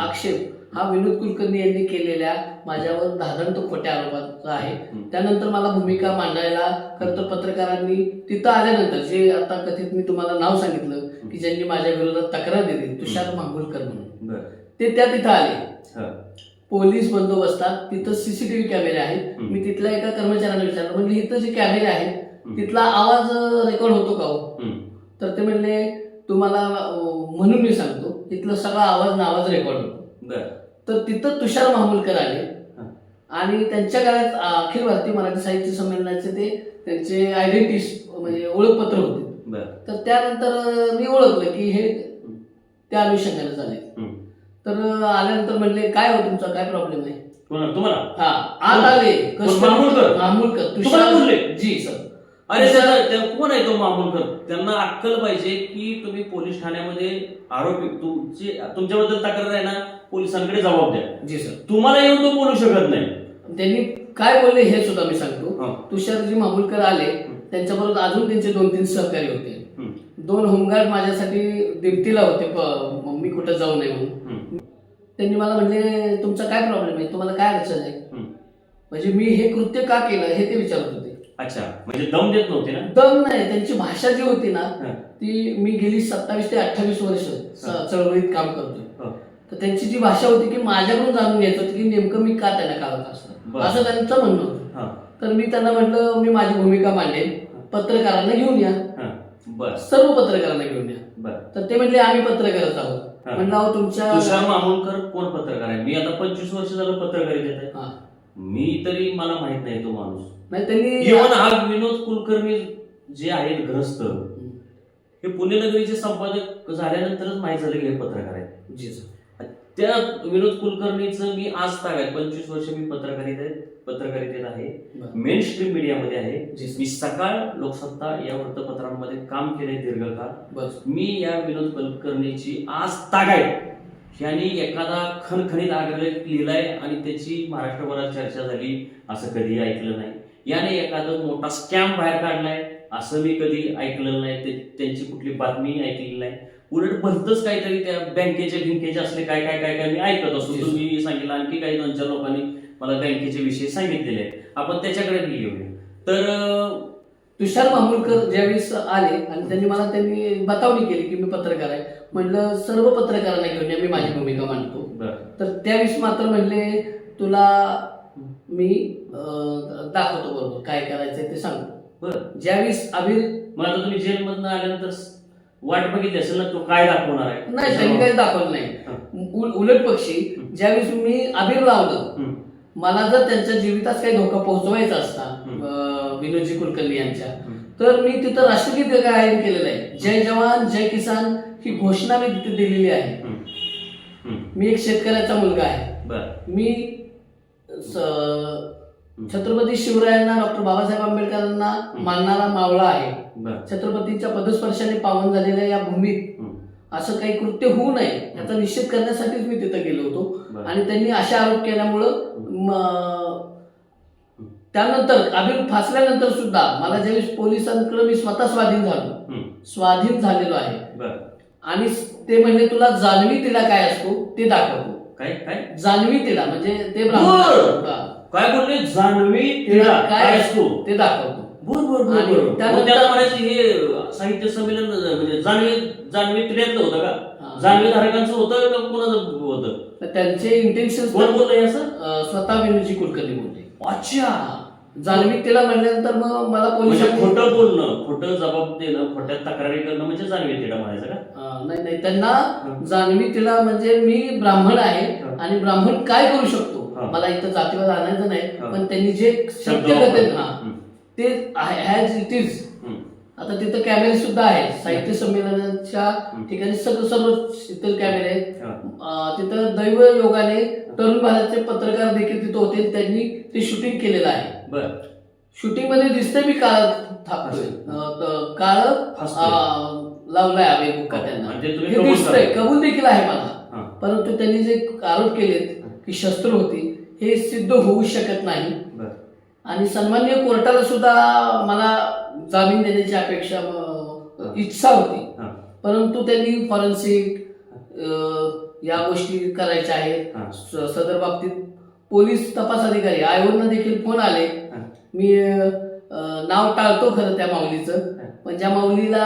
आक्षेप हा विनोद कुलकर्णी यांनी केलेल्या माझ्यावर धादांत खोट्या आरोपाचा आहे. त्यानंतर मला भूमिका मांडायला खरं तर पत्रकारांनी तिथं आल्यानंतर जे आता कथित मी तुम्हाला नाव सांगितलं की ज्यांनी माझ्या विरोधात तक्रार दिली, तुषार मांगुलकर म्हणून, बरं. ते त्या तिथं आले. हा. पोलीस बंदोबस्तात, तिथं सीसीटीव्ही कॅमेरे आहेत. मी तिथल्या एका कर्मचाऱ्याला विचारलं, म्हणजे इथं जे कॅमेरे आहेत तिथला आवाज रेकॉर्ड होतो का हो? तर ते म्हणले तुम्हाला म्हणून मी सांगतो, इथला सगळा आवाज नावाज रेकॉर्ड होतो. बरं. तर तिथं तुषार मांगुलकर आले आणि त्यांच्या काळात अखिल भारतीय मराठी साहित्य संमेलनाचे ते त्यांचे आयडेंटिटी म्हणजे ओळखपत्र होते. बरं. तर त्यानंतर मी ओळखलं की हे त्या अनुषंगाने झाले. तर आल्यानंतर म्हणले काय हो तुमचा काय प्रॉब्लेम आहे? तुम्हाला हा आत आले. मामूलकर? मामूलकर तुम्हाला बोलले? जी सर. अरे कोण आहे तो मामूलकर? त्यांना अक्कल पाहिजे की तुम्ही पोलीस ठाण्यामध्ये आरोपी तुमच्याबद्दल तक्रार आहे ना, पोलिसांकडे जबाब द्या. जी सर. तुम्हाला येऊन तो बोलू शकत नाही. त्यांनी काय बोलले हे सुद्धा मी सांगतो. हा. तुषारजी मामूलकर आले, त्यांच्याबरोबर अजून त्यांचे 2-3 सहकारी होते. 2 होमगार्ड माझ्यासाठी दिमतीला होते, मम्मी कुठं जाऊ नये म्हणून. त्यांनी मला म्हणले तुमचा काय प्रॉब्लेम आहे, तुम्हाला काय अडचण आहे? म्हणजे मी हे कृत्य का केलं हे ते विचारत होते. अच्छा, म्हणजे दम देत नव्हते ना? दम नाही, त्यांची भाषा जी होती ना ती, मी गेली 27 ते 28 वर्ष चळवळीत काम करतोय. तर त्यांची जी भाषा होती की माझ्याकडून जाणून घ्यायचं होतं की नेमकं मी का त्यांना काढत असतं, असं त्यांचं म्हणणं होतं. तर मी त्यांना म्हटलं मी माझी भूमिका मांडेन, पत्रकारांना घेऊन या. सर्व पत्रकारांना घेऊन या. तर ते म्हणले आम्ही पत्रकारच आहोत. म्हणलं अहो तुमच्या तुषार मामूलकर कोण पत्रकार आहे? मी आता 25 वर्ष झालं पत्रकारितेत आहे. मी तरी मला माहित नाही तो माणूस. नाही, त्यांनी इव्हन हा विनोद कुलकर्णी जे आहेत ग्रस्त, हे पुणे नगरीचे संपादक झाल्यानंतरच माहित झालं की हे पत्रकार आहेत. जी सर. त्या विनोद कुलकर्णीचं मी आज तागायत 25 वर्ष मी पत्रकारितेत आहे, मेन स्ट्रीम मीडियामध्ये आहे. मी सकाळ लोकसत्ता या वृत्तपत्रांमध्ये काम केले दीर्घकाळ. मी या विनोद कुलकर्णीची आज तागायत यांनी एखादा खणखणीत आग्रह लिहिलाय आणि त्याची महाराष्ट्रभरात चर्चा झाली असं कधी ऐकलं नाही. याने एखादं मोठा स्कॅम बाहेर काढलाय असं मी कधी ऐकलेलं नाही. त्यांची कुठली बातमी ऐकलेली नाही. उलट भलतच काहीतरी त्या बँकेचे असले काय काय काय काय मी ऐकत असतो. तुम्ही सांगितलं, आणखी काही 2-4 लोकांनी मला बँकेचे विषय सांगितलेले आहेत. आपण त्याच्याकडे घेऊया. तर तुषार मामूलकर ज्यावेळेस आले आणि त्यांनी बतावणी केली की मी पत्रकार आहे, म्हणलं सर्व पत्रकारांना घेऊन या, मी माझी भूमिका मांडतो. तर त्यावेळेस मात्र म्हणले तुला मी दाखवतो बरोबर काय करायचंय ते सांगतो. ज्यावेळेस मला आता तुम्ही जेलमधनं आल्यानंतर वाट बघितली असेल ना, तो काय दाखवणार आहे? नाही, त्यांनी काही दाखवलं नाही. उलट पक्षी ज्यावेळेस मी अबीर लावलं, मला जर त्यांच्या जीवितात काही धोका पोहोचवायचा असता विनोदजी कुलकर्णी यांच्या, तर मी तिथं राष्ट्रगीत गायन केलेलं आहे. जय जवान जय किसान ही घोषणा मी तिथे दिलेली आहे. मी एक शेतकऱ्याचा मुलगा आहे. मी छत्रपती शिवरायांना, डॉक्टर बाबासाहेब आंबेडकरांना मानणारा मावळा आहे. छत्रपतींच्या पदस्पर्शाने पावन झालेल्या या भूमीत असं काही कृत्य होऊ नये याचा निषेध करण्यासाठीच मी तिथं गेलो होतो. आणि त्यांनी अशा आरोप केल्यामुळं त्यानंतर अबीर फासल्यानंतर सुद्धा मला ज्यावेळेस पोलिसांकडे मी स्वतः स्वाधीन झालेलो आहे. आणि ते म्हणले तुला जान्हवी तिला काय असतो ते दाखवतो. काय जान्हवी तिला म्हणजे ते ब्राह्मण काय बोलले? जान्हवी तिला काय असतो ते दाखवतो. हे साहित्य संमेलन म्हणजे जान्हवी तिल्यातलं होतं का? जान्हवी धारकांचं होतं का कोणाचं होतं? त्यांचे इंटेन्शन कोण बोलले असं? स्वतः विनोदजी कुलकर्णी बोलले. अच्छा, जाणीवीतीला म्हणल्यानंतर मग मला म्हणजे पोलिसांनी खोटं बोलणं, खोटं जबाब देणं, खोट्या तक्रारी करणं म्हणजे जाणीवीतीला म्हणायचं का? नाही नाही, त्यांना जाणीवीतीला म्हणजे मी ब्राह्मण आहे आणि ब्राह्मण काय करू शकतो, मला इथं जातीवाद आणायचं नाही, पण त्यांनी जे सत्य कथन ते हॅज इट इज. आता तिथं कॅमेरे सुद्धा आहेत, साहित्य संमेलनाच्या ठिकाणी सर्व तिथं कॅमेरे आहेत. तिथं दैव योगाने तरुण भारतचे पत्रकार देखील तिथं होते, त्यांनी ते शूटिंग केलेलं आहे. बर, शूटिंग मध्ये दिसतंय मी काळ थापतोय, काळ लावलाय आम्ही बुक्का त्यांना, म्हणजे तुम्ही हे कबूल दिसतंय, करा. कबूल देखील आहे मला. परंतु त्यांनी जे आरोप केलेत की शस्त्र होती, हे सिद्ध होऊ शकत नाही. बर. आणि सन्माननीय कोर्टाला सुद्धा मला जामीन देण्याची अपेक्षा इच्छा होती, परंतु त्यांनी फॉरेन्सिक या गोष्टी करायच्या आहेत. सदर बाबतीत पोलीस तपास अधिकारी आयोगनं देखील फोन आले. मी नाव टाळतो खरं त्या माऊलीचं, पण ज्या माऊलीला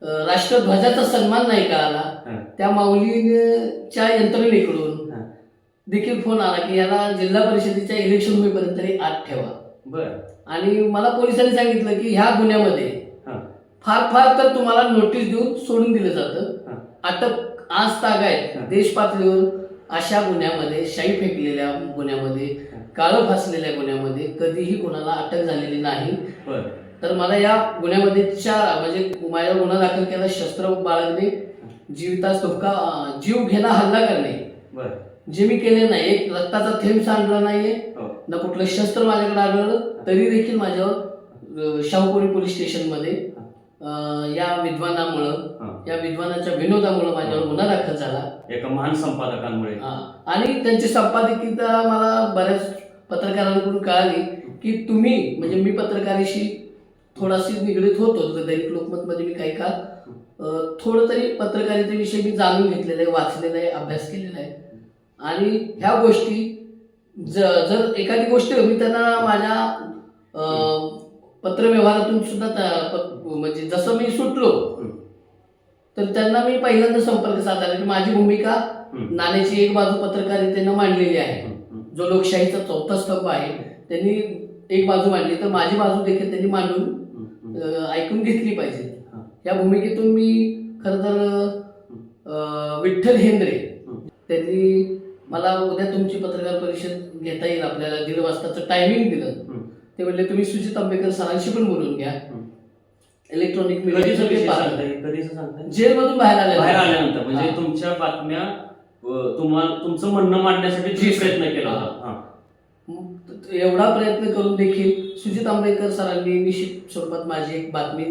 राष्ट्रध्वजाचा सन्मान नाही कळाला, त्या माऊलीच्या यंत्रणेकडून देखील फोन आला की याला जिल्हा परिषदेच्या इलेक्शन होईपर्यंत तरी आत ठेवा. बर. आणि मला पोलिसांनी सांगितलं की ह्या गुन्ह्यामध्ये फार फार तर तुम्हाला नोटीस देऊन सोडून दिलं जातं, अटक आज तागायत. देश पातळीवर अशा गुन्ह्यामध्ये, शाई फेकलेल्या गुन्ह्यामध्ये, काळं फासलेल्या गुन्ह्यामध्ये कधीही कोणाला अटक झालेली नाही. तर मला या गुन्ह्यामध्ये 4 म्हणजे माझ्यावर गुन्हा दाखल केला, शस्त्र बाळगणे, जीवितास धोका, जीव घेणा हल्ला करणे, जे मी केले नाही. एक रक्ताचा थेंब सांडला नाहीये, ना कुठलं शस्त्र माझ्याकडे आढळलं, तरी देखील माझ्यावर शाहूपुरी पोलीस स्टेशन मध्ये या विद्वानामुळं, या विद्वानाच्या विनोदामुळे माझ्यावर गुन्हा दाखल झाला, एका महान संपादकांमुळे. आणि त्यांची संपादकीयता मला बऱ्याच पत्रकारांकडून कळाली की तुम्ही, म्हणजे मी पत्रकाराशी थोडाशी निगडीत होतो, दैनिक लोकमत मध्ये मी काही काळ थोडं तरी पत्रकारितेविषयी मी जाणून घेतलेलं आहे, वाचलेलं आहे, अभ्यास केलेला आहे. आणि ह्या गोष्टी जर एखादी गोष्ट मी त्यांना माझ्या पत्रव्यवहारातून सुद्धा म्हणजे जसं मी सुटलो तर त्यांना मी पहिल्यांदा संपर्क साधला की माझी भूमिका नाण्याची एक बाजू पत्रकारितेनं मांडलेली आहे. जो लोकशाहीचा 4था स्तंभ आहे त्यांनी एक बाजू मांडली, तर माझी बाजू देखील त्यांनी मांडून ऐकून घेतली पाहिजे. या भूमिकेतून मी खरं तर विठ्ठल हेंद्रे त्यांनी मला उद्या तुमची पत्रकार परिषद घेता येईल, आपल्याला 1:30 वाजताचं टायमिंग दिलं. ते म्हणले तुम्ही सुजित आंबेकर सरांशी पण बोलून घ्या. इलेक्ट्रॉनिक मीडिया जेलमधून बाहेर आल्यानंतर म्हणजे तुमच्या बातम्या तुमचं म्हणणं मांडण्यासाठी प्रयत्न केला होता. एवढा प्रयत्न करून देखील सुजित आंबेकर सरांनी निश्चित स्वरूपात माझी एक बातमी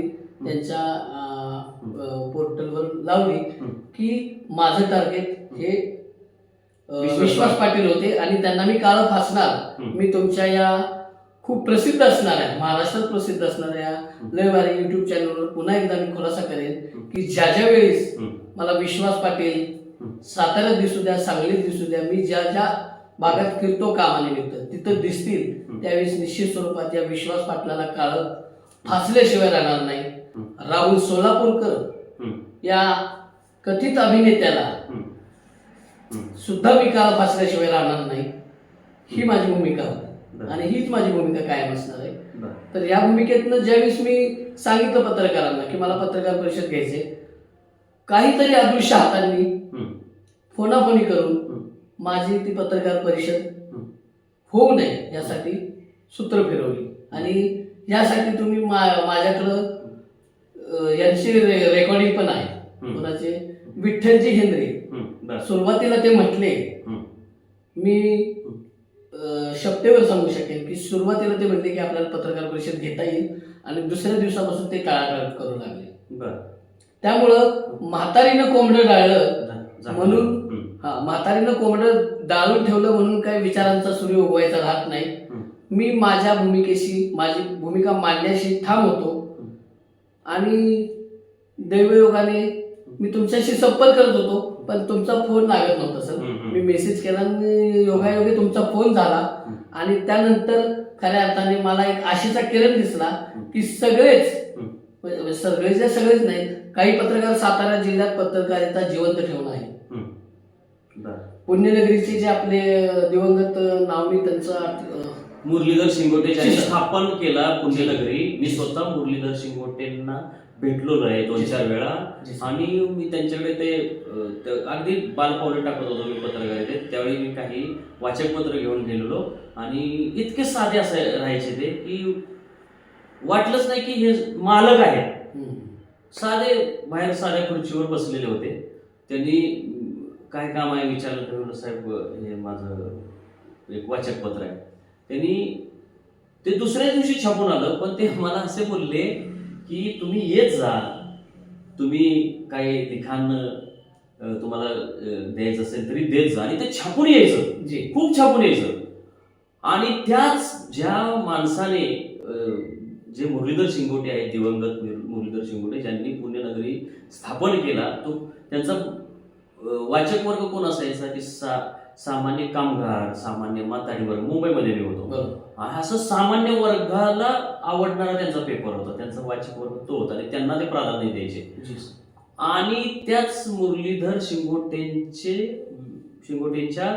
त्यांच्या पोर्टलवर लावली की माझं टार्गेट हे विश्वास पाटील होते आणि त्यांना मी काळ फासणार. मी तुमच्या या खूप प्रसिद्ध असणाऱ्या, महाराष्ट्रात प्रसिद्ध असणाऱ्या लयवारी युट्यूब चॅनलवर पुन्हा एकदा मी खुलासा करेन की ज्या ज्या वेळेस मला विश्वास पाटील साताऱ्यात दिसू द्या, सांगलीत दिसू द्या, मी ज्या ज्या भागात फिरतो कामानिमित्त तिथं दिसतील, त्यावेळेस निश्चित स्वरूपात या विश्वास पाटलाला काळ फासल्याशिवाय राहणार नाही. राहुल सोलापूरकर या कथित अभिनेत्याला सुद्धा मी काळ फासल्याशिवाय राहणार नाही. ही माझी भूमिका होती आणि हीच माझी भूमिका कायम असणार आहे. तर या भूमिकेतनं ज्यावेळेस मी सांगितलं पत्रकारांना की मला पत्रकार परिषद घ्यायचे, काहीतरी अदृश्य हातांनी फोनाफोनी करून माझी ती पत्रकार परिषद होऊ नये यासाठी सूत्र फिरवली. आणि यासाठी तुम्ही माझ्याकडं यांची रेकॉर्डिंग पण आहे, कोणाचे, विठ्ठलजी हेंद्रे. सुरुवातीला ते म्हटले, मी शब्देवर सांगू शकेन की सुरुवातीला ते म्हटले की आपल्याला पत्रकार परिषद घेता येईल आणि दुसऱ्या दिवसापासून ते टाळाटाळ करू लागले. त्यामुळं म्हातारीनं कोंबडं डाळलं म्हणून, म्हातारीनं कोंबडं डाळून ठेवलं म्हणून काही विचारांचा सूर्य उगवायचा राहत नाही. मी माझ्या भूमिकेशी, माझी भूमिका मांडण्याशी ठाम होतो आणि दैवयोगाने मी तुमच्याशी संपर्क करत होतो, पण तुमचा फोन लागत नव्हता सर. मी मेसेज केला आणि योगायोगे तुमचा फोन झाला आणि त्यानंतर खऱ्या अर्थाने मला एक आशेचा किरण दिसला की सगळेच नाही, काही पत्रकार सातारा जिल्ह्यात पत्रकारिता जिवंत ठेवणं आहे. पुण्यनगरीचे जे आपले दिवंगत नाव मी त्यांचं मुरलीधर शिंगोटे ज्यांनी स्थापन केला पुण्यनगरी. मी स्वतः मुरलीधर शिंगोटेंना भेटलो आहे 2-4 वेळा आणि मी त्यांच्याकडे ते अगदी बालपावले टाकत होतो मी पत्रकारितेत. त्यावेळी मी काही वाचकपत्र घेऊन गेलेलो आणि इतके साधे असे राहायचे ते की वाटलंच नाही की हे मालक आहेत. साधे बाहेर साध्या खुर्चीवर बसलेले होते. त्यांनी काय काम आहे विचारलं तर म्हणलं साहेब हे माझं एक वाचकपत्र आहे. त्यांनी ते दुसऱ्या दिवशी छापून आलं पण ते मला असे बोलले की तुम्ही येत जा, तुम्ही काय लिखाण तुम्हाला द्यायचं असेल तरी देत जा आणि ते छापून यायचं, खूप छापून यायचं. आणि त्याच ज्या माणसाने जे मुरलीधर शिंगोटे आहेत, दिवंगत मुरलीधर शिंगोटे ज्यांनी पुण्यनगरी स्थापन केला, तो त्यांचा वाचक वर्ग कोण असायचा की सामान्य कामगार, सामान्य माताडी वर्ग. मुंबईमध्ये मी होतो, असं सामान्य वर्गाला आवडणारा त्यांचा पेपर होता, त्यांचा वाचक वर्ग तो होता आणि त्यांना ते प्राधान्य द्यायचे. आणि त्याच मुरलीधर शिंगोटेंच्या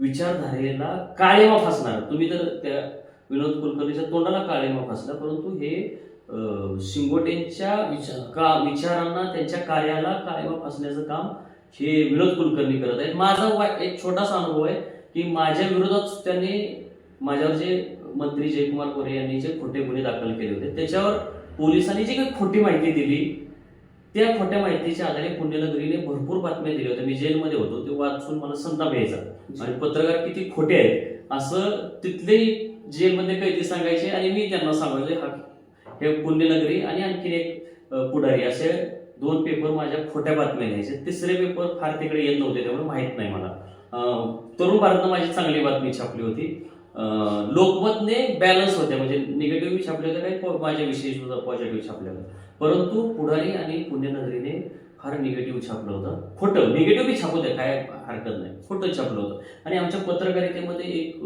विचारधारेला काळेमा फासणार. तुम्ही तर त्या विनोद कुलकर्णीच्या तोंडाला काळेमा फासला, परंतु हे शिंगोटेंच्या विचारांना, त्यांच्या कार्याला काळेमा फासण्याचं काम हे विनोद कुलकर्णी करत आहेत. माझा एक छोटासा अनुभव आहे की माझ्या विरोधात त्यांनी माझ्यावर जे मंत्री जयकुमार गोरे यांनी जे खोटे गुन्हे दाखल केले होते त्याच्यावर पोलिसांनी जी काही खोटी माहिती दिली, त्या खोट्या माहितीच्या आधारे पुण्यनगरीने भरपूर बातम्या दिल्या होत्या. मी जेलमध्ये होतो, ते वाचून मला संताप यायचा. आणि पत्रकार किती खोटे आहेत असं तिथले जेलमध्ये कैदी सांगायचे आणि मी त्यांना सांगायचे हे पुण्यनगरी आणि आणखीन एक पुढारी असे 2 पेपर माझ्या खोट्या बातम्या लिहायचे. तिसरे पेपर फार तिकडे येत नव्हते त्यामुळे माहित नाही मला. तरुण भारतनं माझी चांगली बातमी छापली होती. लोकमतने बॅलन्स होत्या, म्हणजे निगेटिव्ह छापले होते, काही माझ्याविषयी सुद्धा पॉझिटिव्ह छापले होते. परंतु पुढारी आणि पुण्यनगरीने फार निगेटिव्ह छापलं होतं. खोटं निगेटिव्ह बी छापू द्या, काय हरकत नाही, खोटं छापलं होतं. आणि आमच्या पत्रकारितेमध्ये एक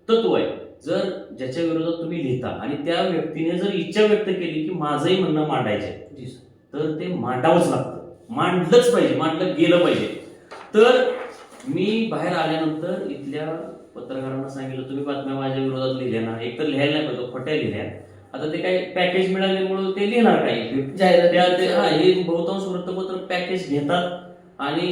तत्व आहे, जर ज्याच्या विरोधात तुम्ही लिहिता आणि त्या व्यक्तीने जर इच्छा व्यक्त केली की माझंही म्हणणं मांडायचंय तर ते मांडावंच लागतं, मांडलंच पाहिजे, मांडलं गेलं पाहिजे. तर मी बाहेर आल्यानंतर इथल्या पत्रकारांना सांगितलं तुम्ही बातम्या माझ्या विरोधात लिहिल्या ना, एक तर लिहायला नाही पाहिजे, खोट्या लिहिल्या. आता ते काही पॅकेज मिळाल्यामुळे ते लिहिणार काही हे बहुतांश वृत्तपत्र पॅकेज घेतात आणि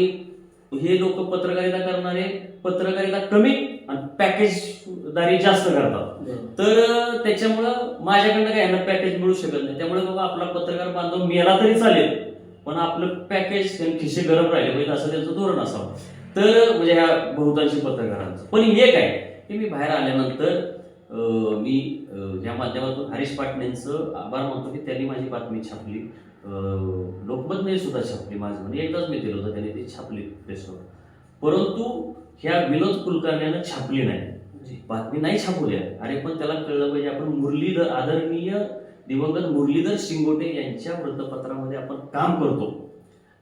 हे लोक पत्रकारिता करणारे पत्रकारिता कमी आणि पॅकेजदारी जास्त करतात. तर त्याच्यामुळं माझ्याकडनं काय यांना पॅकेज मिळू शकत नाही. त्यामुळे बाबा आपला पत्रकार बांधव मेला तरी चालेल पण आपलं पॅकेज खिसे गरम राहिले पाहिजे असं त्यांचं धोरण असावं. तर म्हणजे ह्या बहुतांशी पत्रकारांचं. पण एक आहे की मी बाहेर आल्यानंतर मी या माध्यमातून हरीश पाटणेंचं आभार मानतो की त्यांनी माझी बातमी छापली. लोकमतने सुद्धा छापली माझं, म्हणजे एकदाच मी दिलं होतं त्यांनी ती छापली प्रेसवर. परंतु ह्या विनोद कुलकर्ण्यानं छापली नाही, बातमी नाही छापू द्या. अरे पण त्याला कळलं पाहिजे आपण मुरलीधर, आदरणीय दिवंगत मुरलीधर शिंगोटे यांच्या वृत्तपत्रामध्ये आपण काम करतो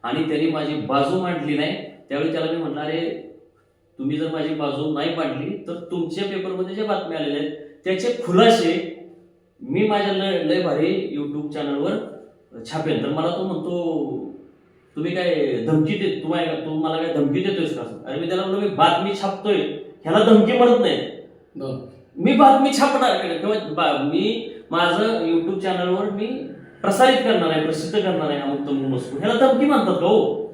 आणि त्यांनी माझी बाजू मांडली नाही. त्यावेळी त्याला मी म्हणणार आहे तुम्ही जर माझी बाजू नाही मांडली तर तुमच्या पेपरमध्ये ज्या बातम्या आलेल्या आहेत त्याचे खुलासे मी माझ्या लय भारी युट्यूब चॅनलवर छापेल. तर मला तो म्हणतो तुम्ही काय धमकी देत, तू मला काय धमकी देतोयस का? अरे मी त्याला म्हणलो मी बातमी छापतोय, ह्याला धमकी म्हणत नाही. मी बातमी छापणार किंवा मी माझं युट्यूब चॅनलवर मी प्रसारित करणार आहे, प्रसिद्ध करणार आहे अमुक तमुक मजकूर, ह्याला धमकी म्हणतात का हो?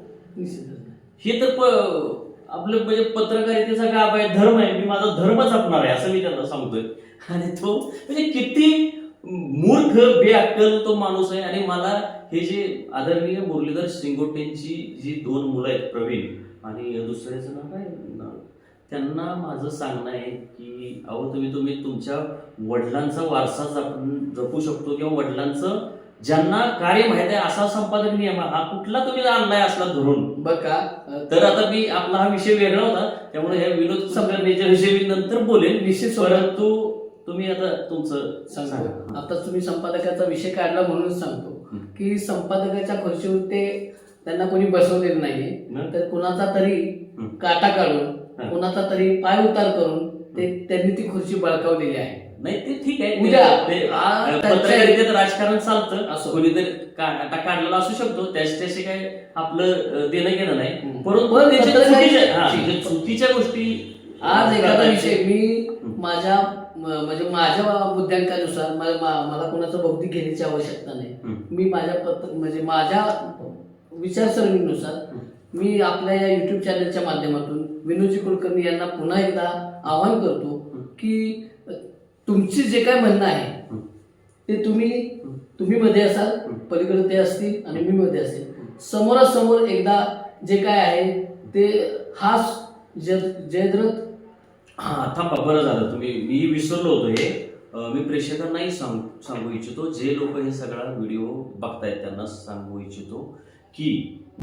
हे तर आपलं म्हणजे पत्रकारितेचा गाभ आहे, धर्म आहे, मी माझा धर्म जपणार आहे असं मी त्यांना सांगतोय. आणि तो म्हणजे किती मूर्ख बेअक्कल तो माणूस आहे. आणि मला हे जे आदरणीय मुरलीधर शिंगोटेंची जी 2 मुलं आहेत, प्रवीण आणि दुसऱ्याचं नाव काय, त्यांना माझं सांगणं आहे की अहो तुम्ही तुमच्या वडिलांचा वारसा जपू शकतो किंवा वडिलांचं ज्यांना कार्य माहिती आहे असा संपादक नियम हा कुठला तुम्ही आणलाय असला धरून बघा. तर आता मी आपला हा विषय वेगळा होता त्यामुळे हे विनोद कुलकर्णीच्या विषयी मी नंतर बोलेन निश्चित. परंतु तुम्ही आता तुमचं सांगा. आता तुम्ही संपादकाचा विषय काढला म्हणून सांगतो की संपादकाच्या खुर्चीवर ते त्यांना कोणी बसवलेलं नाहीये, तर कुणाचा तरी काटा काढून कुणाचा तरी पाय उतार करून त्यांनी ती खुर्ची बळकावलेली आहे. नाही ते ठीक आहे, पत्रकारितेत राजकारण चालतं, असं कोणीतरी काटा काढलेला असू शकतो, त्याशी काय आपलं देणं घेणं नाही. परंतु चुकीच्या गोष्टी आज एखादा विषय मी माझ्या म्हणजे माझ्या बुद्ध्यांकानुसार मला कोणाचं बौद्धिक घेण्याची आवश्यकता नाही. मी म्हणजे माझ्या विचारसरणीनुसार मी आपल्या या युट्यूब चॅनलच्या माध्यमातून विनोदजी कुलकर्णी यांना पुन्हा एकदा आवाहन करतो की तुमची जे काय म्हणणं आहे ते तुम्ही मध्ये असाल, पलीकडे ते असतील आणि मी मध्ये असेल, समोरासमोर एकदा जे काय आहे ते हा जयद्रथ. हा थांबा, बरं झालं मी विसरलो होतो हे. मी प्रेक्षकांनाही सांगू इच्छितो, जे लोक हे सगळा व्हिडिओ बघतायत त्यांना सांगू इच्छितो की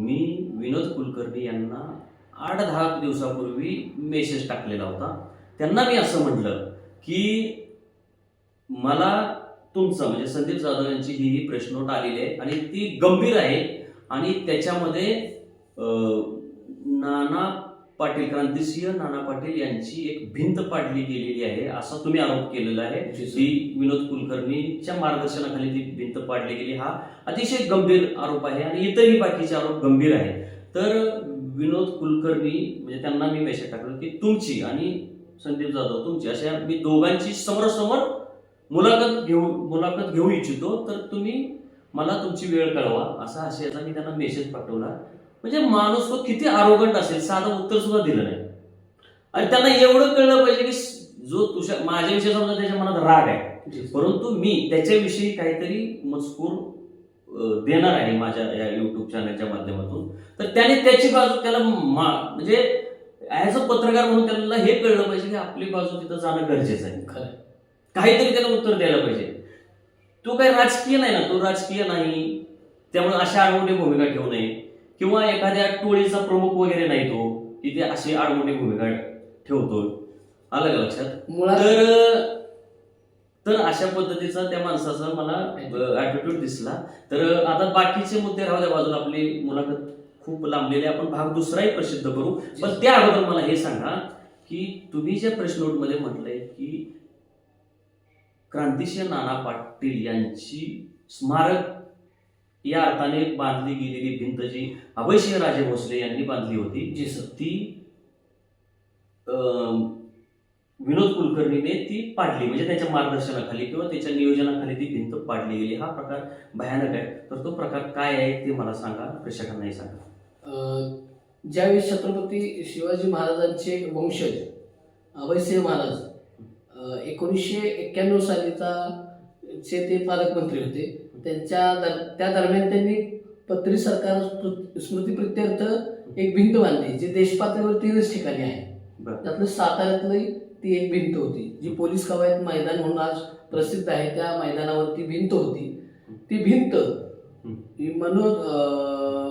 मी विनोद कुलकर्णी यांना 8-10 दिवसापूर्वी मेसेज टाकलेला होता. त्यांना मी असं म्हटलं की मला तुमचं म्हणजे संदीप जाधव यांची ही प्रेस नोट आलेली आहे आणि ती गंभीर आहे आणि त्याच्यामध्ये नाना पाटील, क्रांतिसिंह नाना पाटील यांची एक भिंत पाडली गेलेली आहे असा तुम्ही आरोप केलेला आहे. ती विनोद कुलकर्णीच्या मार्गदर्शनाखाली ती भिंत पाडली गेली, हा अतिशय गंभीर आरोप आहे आणि इतरही बाकीचे आरोप गंभीर आहे. तर विनोद कुलकर्णी म्हणजे त्यांना मी मेसेज टाकलो की तुमची आणि संदीप जाधव तुमची अशा मी दोघांची समोरासमोर मुलाखत घेऊ इच्छितो, तर तुम्ही मला तुमची वेळ कळवा असा आशयाचा मी त्यांना मेसेज पाठवला. म्हणजे माणूस तो किती आरोगंट असेल, साधं उत्तर सुद्धा दिलं नाही. आणि त्यांना एवढं कळलं पाहिजे की जो माझ्याविषयी समजा त्याच्या मनात राग आहे, परंतु मी त्याच्याविषयी काहीतरी मजकूर देणार आहे माझ्या या युट्यूब चॅनलच्या माध्यमातून. तर त्याने त्याची बाजू त्याला म्हणजे ऍज अ पत्रकार म्हणून त्याला हे कळलं पाहिजे की आपली बाजू तिथं जाणं गरजेचं आहे. काहीतरी त्याला उत्तर द्यायला पाहिजे. तो काही राजकीय नाही ना, तो राजकीय नाही, त्यामुळे अशा आडमोठी भूमिका ठेवू नये किंवा एखाद्या टोळीचा प्रमुख वगैरे नाही तो की ते अशी आडमोठी भूमिका ठेवतो. आलं का लक्षात? तर अशा पद्धतीचा त्या माणसाचा मला ऍटिट्यूड दिसला. तर आता बाकीचे मुद्दे राहू द्या बाजूला, आपली मुलाखत खूप लांबलेली, आपण भाग दुसराही प्रसिद्ध करू. पण त्या अगोदर मला हे सांगा की तुम्ही ज्या प्रेस नोट मध्ये म्हटलंय की क्रांतिसिंह नाना पाटील यांची स्मारक या अर्थाने बांधली गेलेली भिंत जी अभयसिंह राजे भोसले यांनी बांधली होती, जी ती विनोद कुलकर्णीने ती पाडली, म्हणजे त्याच्या मार्गदर्शनाखाली किंवा त्याच्या नियोजनाखाली ती भिंत पाडली गेली. हा प्रकार भयानक आहे. तर तो प्रकार काय आहे ते मला सांगा, प्रेक्षकांनाही सांगा. ज्यावेळी छत्रपती शिवाजी महाराजांचे वंशज अभयसिंह महाराज 1991 सालीचा ते पालकमंत्री होते, त्या दरम्यान त्यांनी पत्री सरकार स्मृतिप्रित्यर्थ एक भिंत बांधली जी देशपातळीवर 3 ठिकाणी आहे. त्यातलं साताऱ्यातली ती एक भिंत होती जी पोलीस कवायत मैदान म्हणून आज प्रसिद्ध आहे. त्या मैदानावरती भिंत होती. ती भिंत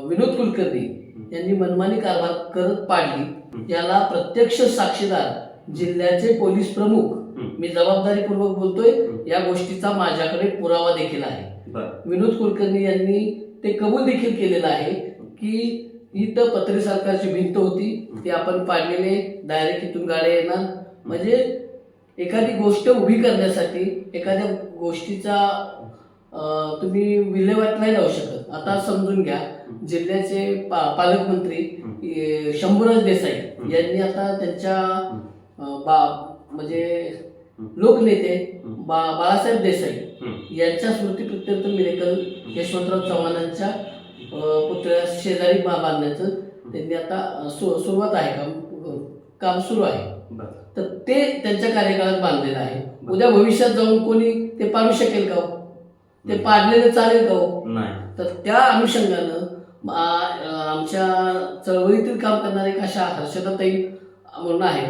विनोद कुलकर्णी यांनी मनमानी कारभार करत पाडली. याला प्रत्यक्ष साक्षीदार जिल्ह्याचे पोलीस प्रमुख, मी जबाबदारीपूर्वक बोलतोय, या गोष्टीचा माझ्याकडे पुरावा देखील आहे. विनोद कुलकर्णी यांनी ते कबूल देखील केलेलं आहे की ही तर पत्री सरकारची भिंत होती, ती आपण पाडलेले, डायरेक्ट इथून गाड्या येणार. म्हणजे एखादी गोष्ट उभी करण्यासाठी एखाद्या गोष्टीचा तुम्ही विल्हेवाट नाही लावू शकत. आता समजून घ्या, जिल्ह्याचे पालकमंत्री शंभूराज देसाई यांनी आता त्यांच्या म्हणजे लोकनेते बाळासाहेब देसाई यांच्या स्मृतिप्रित्यर्थ मिरेकल यशवंतराव चव्हाणांच्या पुतळ्यास शेजारी बांधण्याचं त्यांनी आता सुरुवात आहे, काम सुरू आहे. तर ते त्यांच्या कार्यकाळात बांधलेलं आहे. उद्या भविष्यात जाऊन कोणी ते पाडू शकेल का? ते पाडलेलं चालेल का? तर त्या अनुषंगानं आमच्या चळवळीतील काम करणारे अशा हर्षदाताई म्हणून आहे,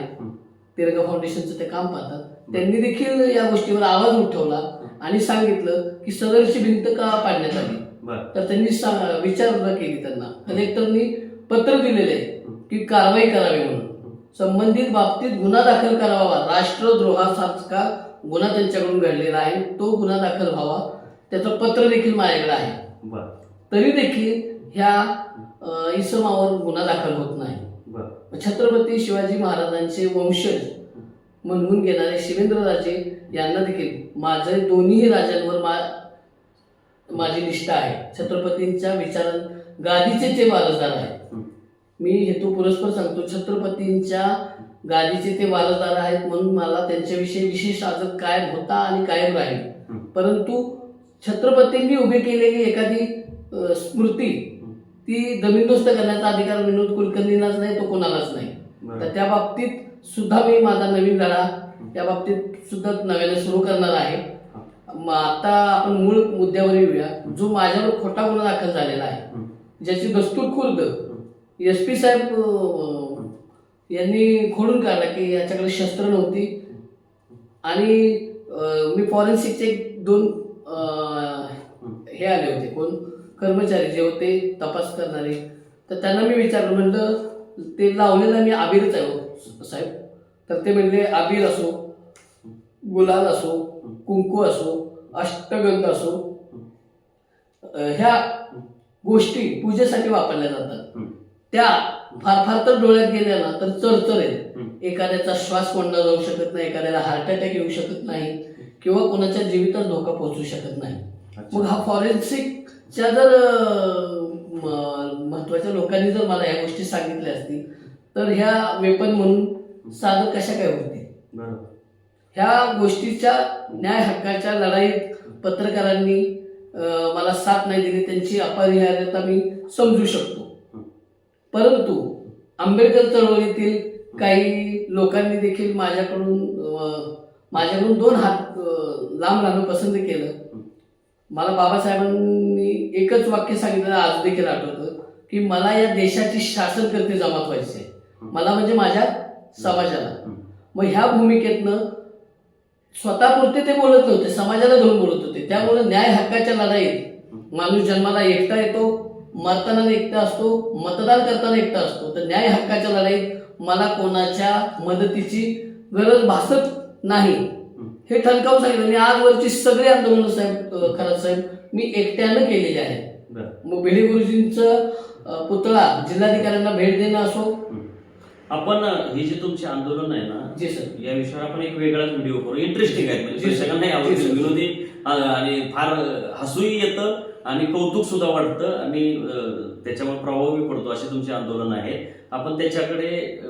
तिरंगा फाउंडेशनचं ते काम पाहतात, त्यांनी देखील या गोष्टीवर आवाज उठवला आणि सांगितलं की सदरची भिंत का पाडण्यात आली. तर त्यांनी विचारणा केली. त्यांना कलेक्टरनी पत्र दिलेले की कारवाई करावी म्हणून, संबंधित बाबतीत गुन्हा दाखल करावा. राष्ट्रद्रोहासारखा गुन्हा त्यांच्याकडून घडलेला आहे, तो गुन्हा दाखल व्हावा. त्याचं पत्र देखील माझ्याकडे आहे. तरी देखील ह्या इसमावर गुन्हा दाखल होत नाही. छत्रपती शिवाजी महाराजांचे वंशज म्हणून घेणारे शिवेंद्रराजे यांना देखील माझे दोन्ही राजांवर माझी निष्ठा आहे. छत्रपतींच्या विचारां गादीचे ते वारसदार आहेत. मी हेतू पुरस्पर सांगतो, छत्रपतींच्या गादीचे ते वारसदार आहेत म्हणून मला त्यांच्याविषयी विशेष आदर कायम होता आणि कायम राहील. परंतु छत्रपतींनी उभी केलेली एखादी स्मृती ती जमीनदोस्त करण्याचा अधिकार विनोद कुलकर्णींनाच नाही, तो कोणालाच नाही. तर त्या बाबतीत सुद्धा मी माझा नवीन लढा त्या बाबतीत सुद्धा नव्याने सुरू करणार आहे. आता आपण मूळ मुद्द्यावर येऊया. जो माझ्यावर खोटा गुन्हा दाखल झालेला आहे, ज्याची दस्तूर खुर्द SP साहेब यांनी खोडून काढला की याच्याकडे शस्त्र नव्हती आणि मी फॉरेन्सिकचे 2 हे आले होते, कोण कर्मचारी जे होते तपास करणारे, तर त्यांना मी विचारलं, म्हणलं ते लावलेलं मी आबीरच आहे हो साहेब. तर ते म्हणले आबीर असो, गुलाल असो, कुंकू असो, अष्टगंध असो, ह्या गोष्टी पूजेसाठी वापरल्या जातात. त्या फार फार तर डोळ्यात गेल्या ना तर चरचरेल. एखाद्याचा श्वास कोंडला जाऊ शकत नाही, एखाद्याला हार्ट अटॅक येऊ शकत नाही किंवा कोणाच्या जीवितात धोका पोहोचू शकत नाही. मग हा फॉरेन्सिकच्या जर महत्वाच्या लोकांनी जर मला या गोष्टी सांगितल्या असतील तर ह्या वेपन म्हणून सादर कशा काय होते. ह्या गोष्टीच्या न्याय हक्काच्या लढाईत पत्रकारांनी मला साथ नाही दिली, त्यांची अपरिहार्यता मी समजू शकतो. परंतु आंबेडकर चळवळीतील काही लोकांनी देखील माझ्याकडून 2 हात लांब राहणं पसंत केलं. मला बाबासाहेबांनी एकच वाक्य सांगितलं, आज देखील आठवतं, की मला या देशाची शासनकर्ते जमात व्हायचे आहे. मला म्हणजे माझ्या समाजाला. मग ह्या भूमिकेतनं स्वतःपुरते ते बोलत नव्हते, समाजाला धरून बोलत होते. त्यामुळे न्याय हक्काच्या लढाईत माणूस जन्माला एकटा येतो, मरताना एकटा असतो, मतदान करताना एकटा असतो. तर न्याय हक्काच्या लढाईत मला कोणाच्या मदतीची गरज भासत नाही हे ठणकावून सांगितलं. आणि आजवरची सगळी आंदोलन साहेब, खरात साहेब, मी एकट्यानं केलेली आहेत. मग भिडे गुरुजींचं पुतळा जिल्हाधिकाऱ्यांना भेट देणं असो. आपण ही जी तुमची आंदोलन आहे ना, जी सर, या विषयावर आपण एक वेगळाच व्हिडिओ करू. इंटरेस्टिंग आहे, म्हणजे प्रेक्षकांनाही आवडतील, विनोदी आणि फार हसूही येतं आणि कौतुक सुद्धा वाटतं आणि त्याच्यामुळे प्रभावही पडतो. अशी तुमची आंदोलन आहेत. आपण त्याच्याकडे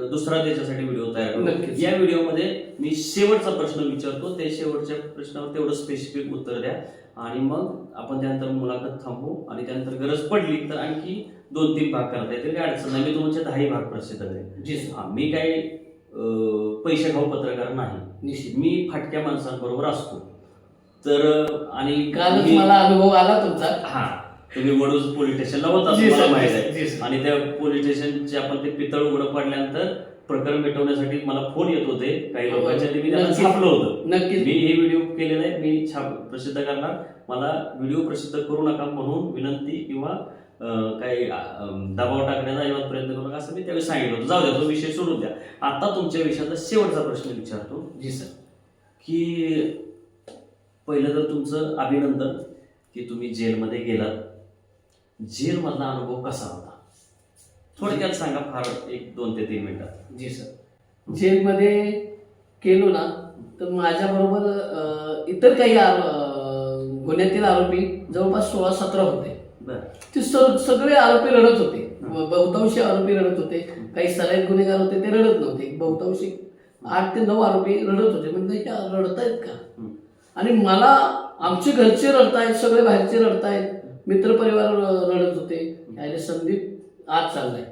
दुसरा त्याच्यासाठी व्हिडिओ तयार करू. या व्हिडिओमध्ये मी शेवटचा प्रश्न विचारतो, ते शेवटच्या प्रश्नावर तेवढं स्पेसिफिक उत्तर द्या आणि मग आपण त्यानंतर मुलाखत थांबवू आणि त्यानंतर गरज पडली तर आणखी 2-3 भाग करता येतील, काय अडचण नाही. मी तुमचे 10 भाग प्रसिद्ध करेन. मी काही पैसे खाऊ पत्रकार नाही, निश्चित मी फाटक्या माणसांबरोबर असतो. तर आणि कालच मला अनुभव आला तुमचा. हा, तुम्ही वडूज पोलीस स्टेशनला होता, मला माहित आहे. आणि त्या पोलीस स्टेशनचे आपण ते पितळ उघडं पडल्यानंतर प्रकरण मिटवण्यासाठी मला फोन येत होते काही लोकांच्या, मी त्यांना छापलं होतं. नक्कीच मी हे व्हिडिओ केले नाही, मी प्रसिद्ध करणार. मला व्हिडिओ प्रसिद्ध करू नका म्हणून विनंती किंवा काही दबाव टाकण्याचा अजिबात प्रयत्न करू नका असं मी त्यावेळी सांगितलं होतं. जाऊ द्या, तो विषय सोडून द्या. आता तुमच्या विषयाचा शेवटचा प्रश्न विचारतो. जी सर. की पहिलं तर तुमचं अभिनंदन की तुम्ही जेलमध्ये गेलात. जेलमधला अनुभव कसा होता थोडक्यात सांगा, फार 1-2 ते 3 मिनिटात. जी सर, जेलमध्ये गेलो ना तर माझ्याबरोबर इतर काही गुन्ह्यातील आरोपी जवळपास 16-17 होते. ते सगळे आरोपी रडत होते. बहुतांशी आरोपी रडत होते. काही सराईत गुन्हेगार होते, ते रडत नव्हते. बहुतांशी 8 ते 9 आरोपी रडत होते. म्हणजे रडतायत का? आणि मला आमचे घरचे रडतायत, सगळे बाहेरचे रडतायत, मित्रपरिवार रडत होते. अरे संदीप आज चाललाय,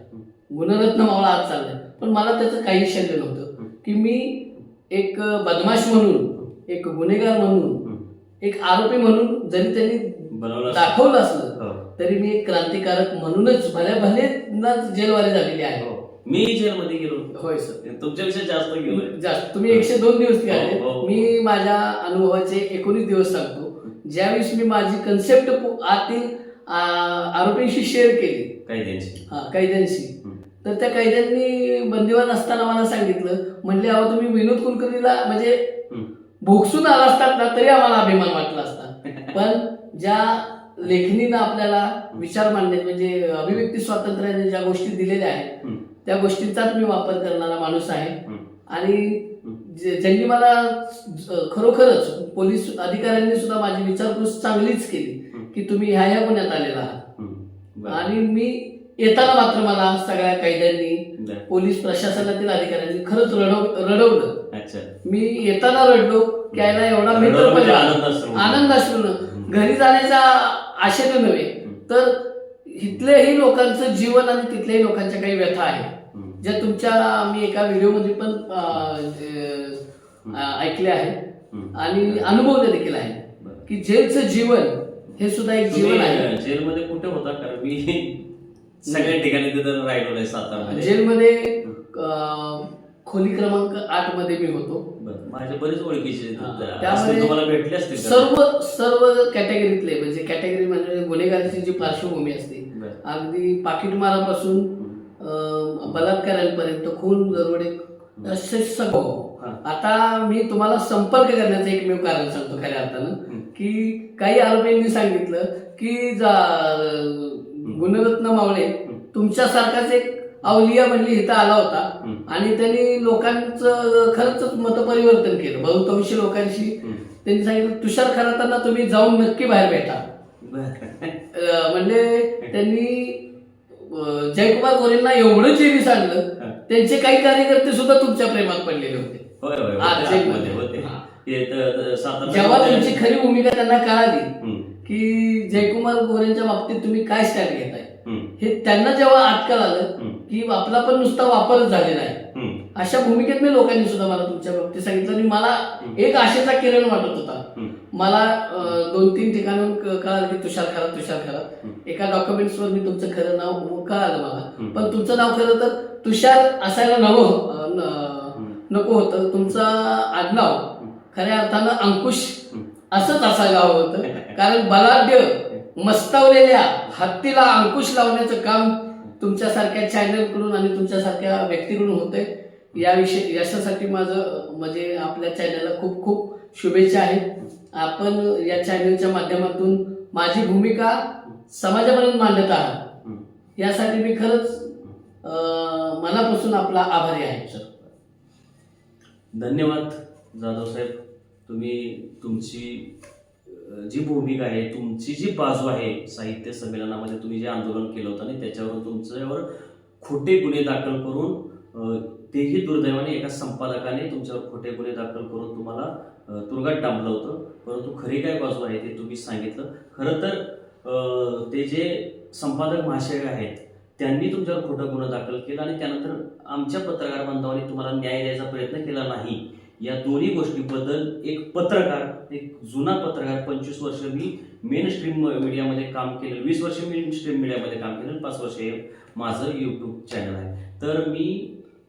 गुणरत्न मावळा आज चाललाय. पण मला त्याचं काही शल्य नव्हतं की मी एक बदमाश म्हणून, एक गुन्हेगार म्हणून, एक आरोपी म्हणून जरी त्यांनी दाखवलं असलं तरी मी एक क्रांतिकारक म्हणूनच भले जेलवारी झालेली आहे. मी जेलमध्ये गेलो. होय सर, तुमच्यापेक्षा जास्त गेलो. जास्त. तुम्ही 102 दिवस काढले. मी माझ्या अनुभवाचे 19 दिवस सांगतो. ज्यावेळेस मी माझी कन्सेप्ट आतील आरोपींशी शेअर केली, कैद्यांशी, तर त्या कैद्यांनी बंदिवान असताना मला सांगितलं, म्हणले अहो तुम्ही विनोद कुलकर्णीला म्हणजे भोगसून आला असतात ना तरी आम्हाला अभिमान वाटला असता. पण ज्या लेखणीनं आपल्याला विचार मांडण्यात म्हणजे अभिव्यक्ती स्वातंत्र्याने ज्या गोष्टी दिलेल्या आहेत त्या गोष्टींचाच मी वापर करणारा माणूस आहे. आणि ज्यांनी मला खरोखरच पोलीस अधिकाऱ्यांनी सुद्धा माझी विचारपूस चांगलीच केली की तुम्ही ह्या गुन्ह्यात आलेला आहात. आणि मी येताना मात्र मला सगळ्या कैद्यांनी, बरं. पोलीस प्रशासनातील अधिकाऱ्यांनी खरंच रडवलं. अच्छा. मी येताना रडलो की यायला एवढा मित्र रडवलं म्हणजे पण आनंद अश्रून घरी जाण्याच्या आशेने नव्हे, तर इथल्याही लोकांचं जीवन आणि तिथल्याही लोकांच्या काही व्यथा आहेत ज्या तुमच्या मी एका व्हिडिओमध्ये पण ऐकल्या आहेत आणि अनुभवले देखील आहे की जेलचं जीवन हे सुद्धा एक जीवन आहे. जेलमध्ये कुठे होता? कारण मी सगळ्या ठिकाणी तिथं राहिलो नाही सातारा. जेलमध्ये खोली क्रमांक 8 मध्ये मी होतो. माझे बरेच ओळखीचे त्यामध्ये तुम्हाला भेटले असतील. सर्व कॅटेगरीतले म्हणजे कॅटेगरी म्हणजे गुन्हेगारीची जी पार्श्वभूमी असते अगदी पाकिटमारापासून बलात्कारांपर्यंत खून दरोडे असे सगळं. आता मी तुम्हाला संपर्क करण्याचं एकमेव कारण सांगतो खऱ्या अर्थानं की काही आरोपींनी सांगितलं की गुणरत्न मावळे तुमच्यासारखाच एक अवलिया म्हणली इथं आला होता आणि त्यांनी लोकांचं खरंच मतपरिवर्तन केलं. बहुतांशी लोकांशी त्यांनी सांगितलं तुषार खरातांना तुम्ही जाऊन नक्की बाहेर भेटा. म्हणजे त्यांनी जयकुमार गोरेंना एवढं जेवी सांगलं त्यांचे काही कार्यकर्ते सुद्धा तुमच्या प्रेमात पडलेले होते. जेव्हा तुमची खरी भूमिका त्यांना कळाली की जयकुमार गोरेंच्या बाबतीत तुम्ही काय स्टँड घेताय हे त्यांना जेव्हा अटकळ आलं की आपला पण नुसता वापरच झालेला आहे, अशा भूमिकेत लोकांनी सुद्धा मला तुमच्या बाबतीत सांगितलं आणि मला एक आशेचा किरण वाटत होता. मला 2-3 ठिकाणून कळालं की तुषार खरात एका डॉक्युमेंट्सवर मी तुमचं खरं नाव कळालं मला, पण तुमचं नाव खरं तर तुषार असायला नको होतं. तुमचं आडनाव खऱ्या अर्थानं अंकुश असंच असायला हवं होतं, कारण बलाढ्य मस्तावलेल्या हत्तीला अंकुश लावण्याचं काम तुमच्यासारख्या चॅनलकडून आणि तुमच्यासारख्या व्यक्तीकडून होतंय. यशासाठी माझं म्हणजे आपल्या चॅनलला खूप खूप शुभेच्छा आहेत. आपण या चॅनलच्या माध्यमातून माझी भूमिका समाजापर्यंत मांडत आहात यासाठी मी खरंच मनापासून आपला आभारी आहे. सर धन्यवाद जाधव साहेब. तुम्ही तुमची जी भूमिका आहे, तुमची जी बाजू आहे, साहित्य संमेलनामध्ये तुम्ही जे आंदोलन केलं होतं आणि त्याच्यावर तुमच्यावर खोटे गुन्हे दाखल करून तेही दुर्दैवाने एका संपादकाने तुमच्यावर खोटे गुन्हे दाखल करून तुम्हाला तुरुंगात डांबलं होतं. परंतु खरी काय बाजू आहे ते तुम्ही सांगितलं. खरं तर ते जे संपादक महाशय आहेत त्यांनी तुमच्यावर खोटा गुन्हा दाखल केला आणि त्यानंतर आमच्या पत्रकार बांधवांनी तुम्हाला न्याय द्यायचा प्रयत्न केला नाही. या दोन्ही गोष्टीबद्दल एक पत्रकार, एक जुना पत्रकार, 25 वर्ष मी मेन स्ट्रीम मीडियामध्ये काम केलं, 20 वर्ष मेन स्ट्रीम मीडियामध्ये काम केलं, 5 वर्ष हे माझं यूट्यूब चॅनल आहे. तर मी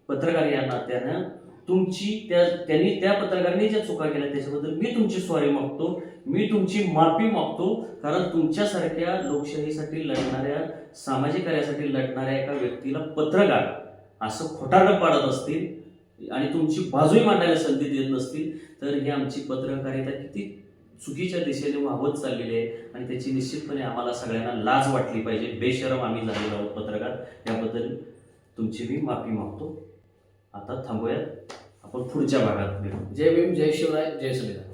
पत्रकार या नात्यानं त्यांनी त्या पत्रकारांनी ज्या चुका केल्या त्याच्याबद्दल मी तुमची सॉरी मागतो, मी तुमची माफी मागतो. कारण तुमच्यासारख्या लोकशाहीसाठी लढणाऱ्या, सामाजिक कार्यासाठी लढणाऱ्या एका व्यक्तीला पत्रकार असं खोटारडं पाडत असतील आणि तुमची बाजूही मांडायला संधी देत नसतील तर ही आमची पत्रकारिता किती चुकीच्या दिशेने वाहत चाललेली आहे आणि त्याची निश्चितपणे आम्हाला सगळ्यांना लाज वाटली पाहिजे. बेशरम आम्ही झालेलो आहोत पत्रकार, याबद्दल तुमची मी माफी मागतो. आता थांबूयात, आपण पुढच्या भागात भेटू. जय भीम, जय शिवराय, जय संविधान.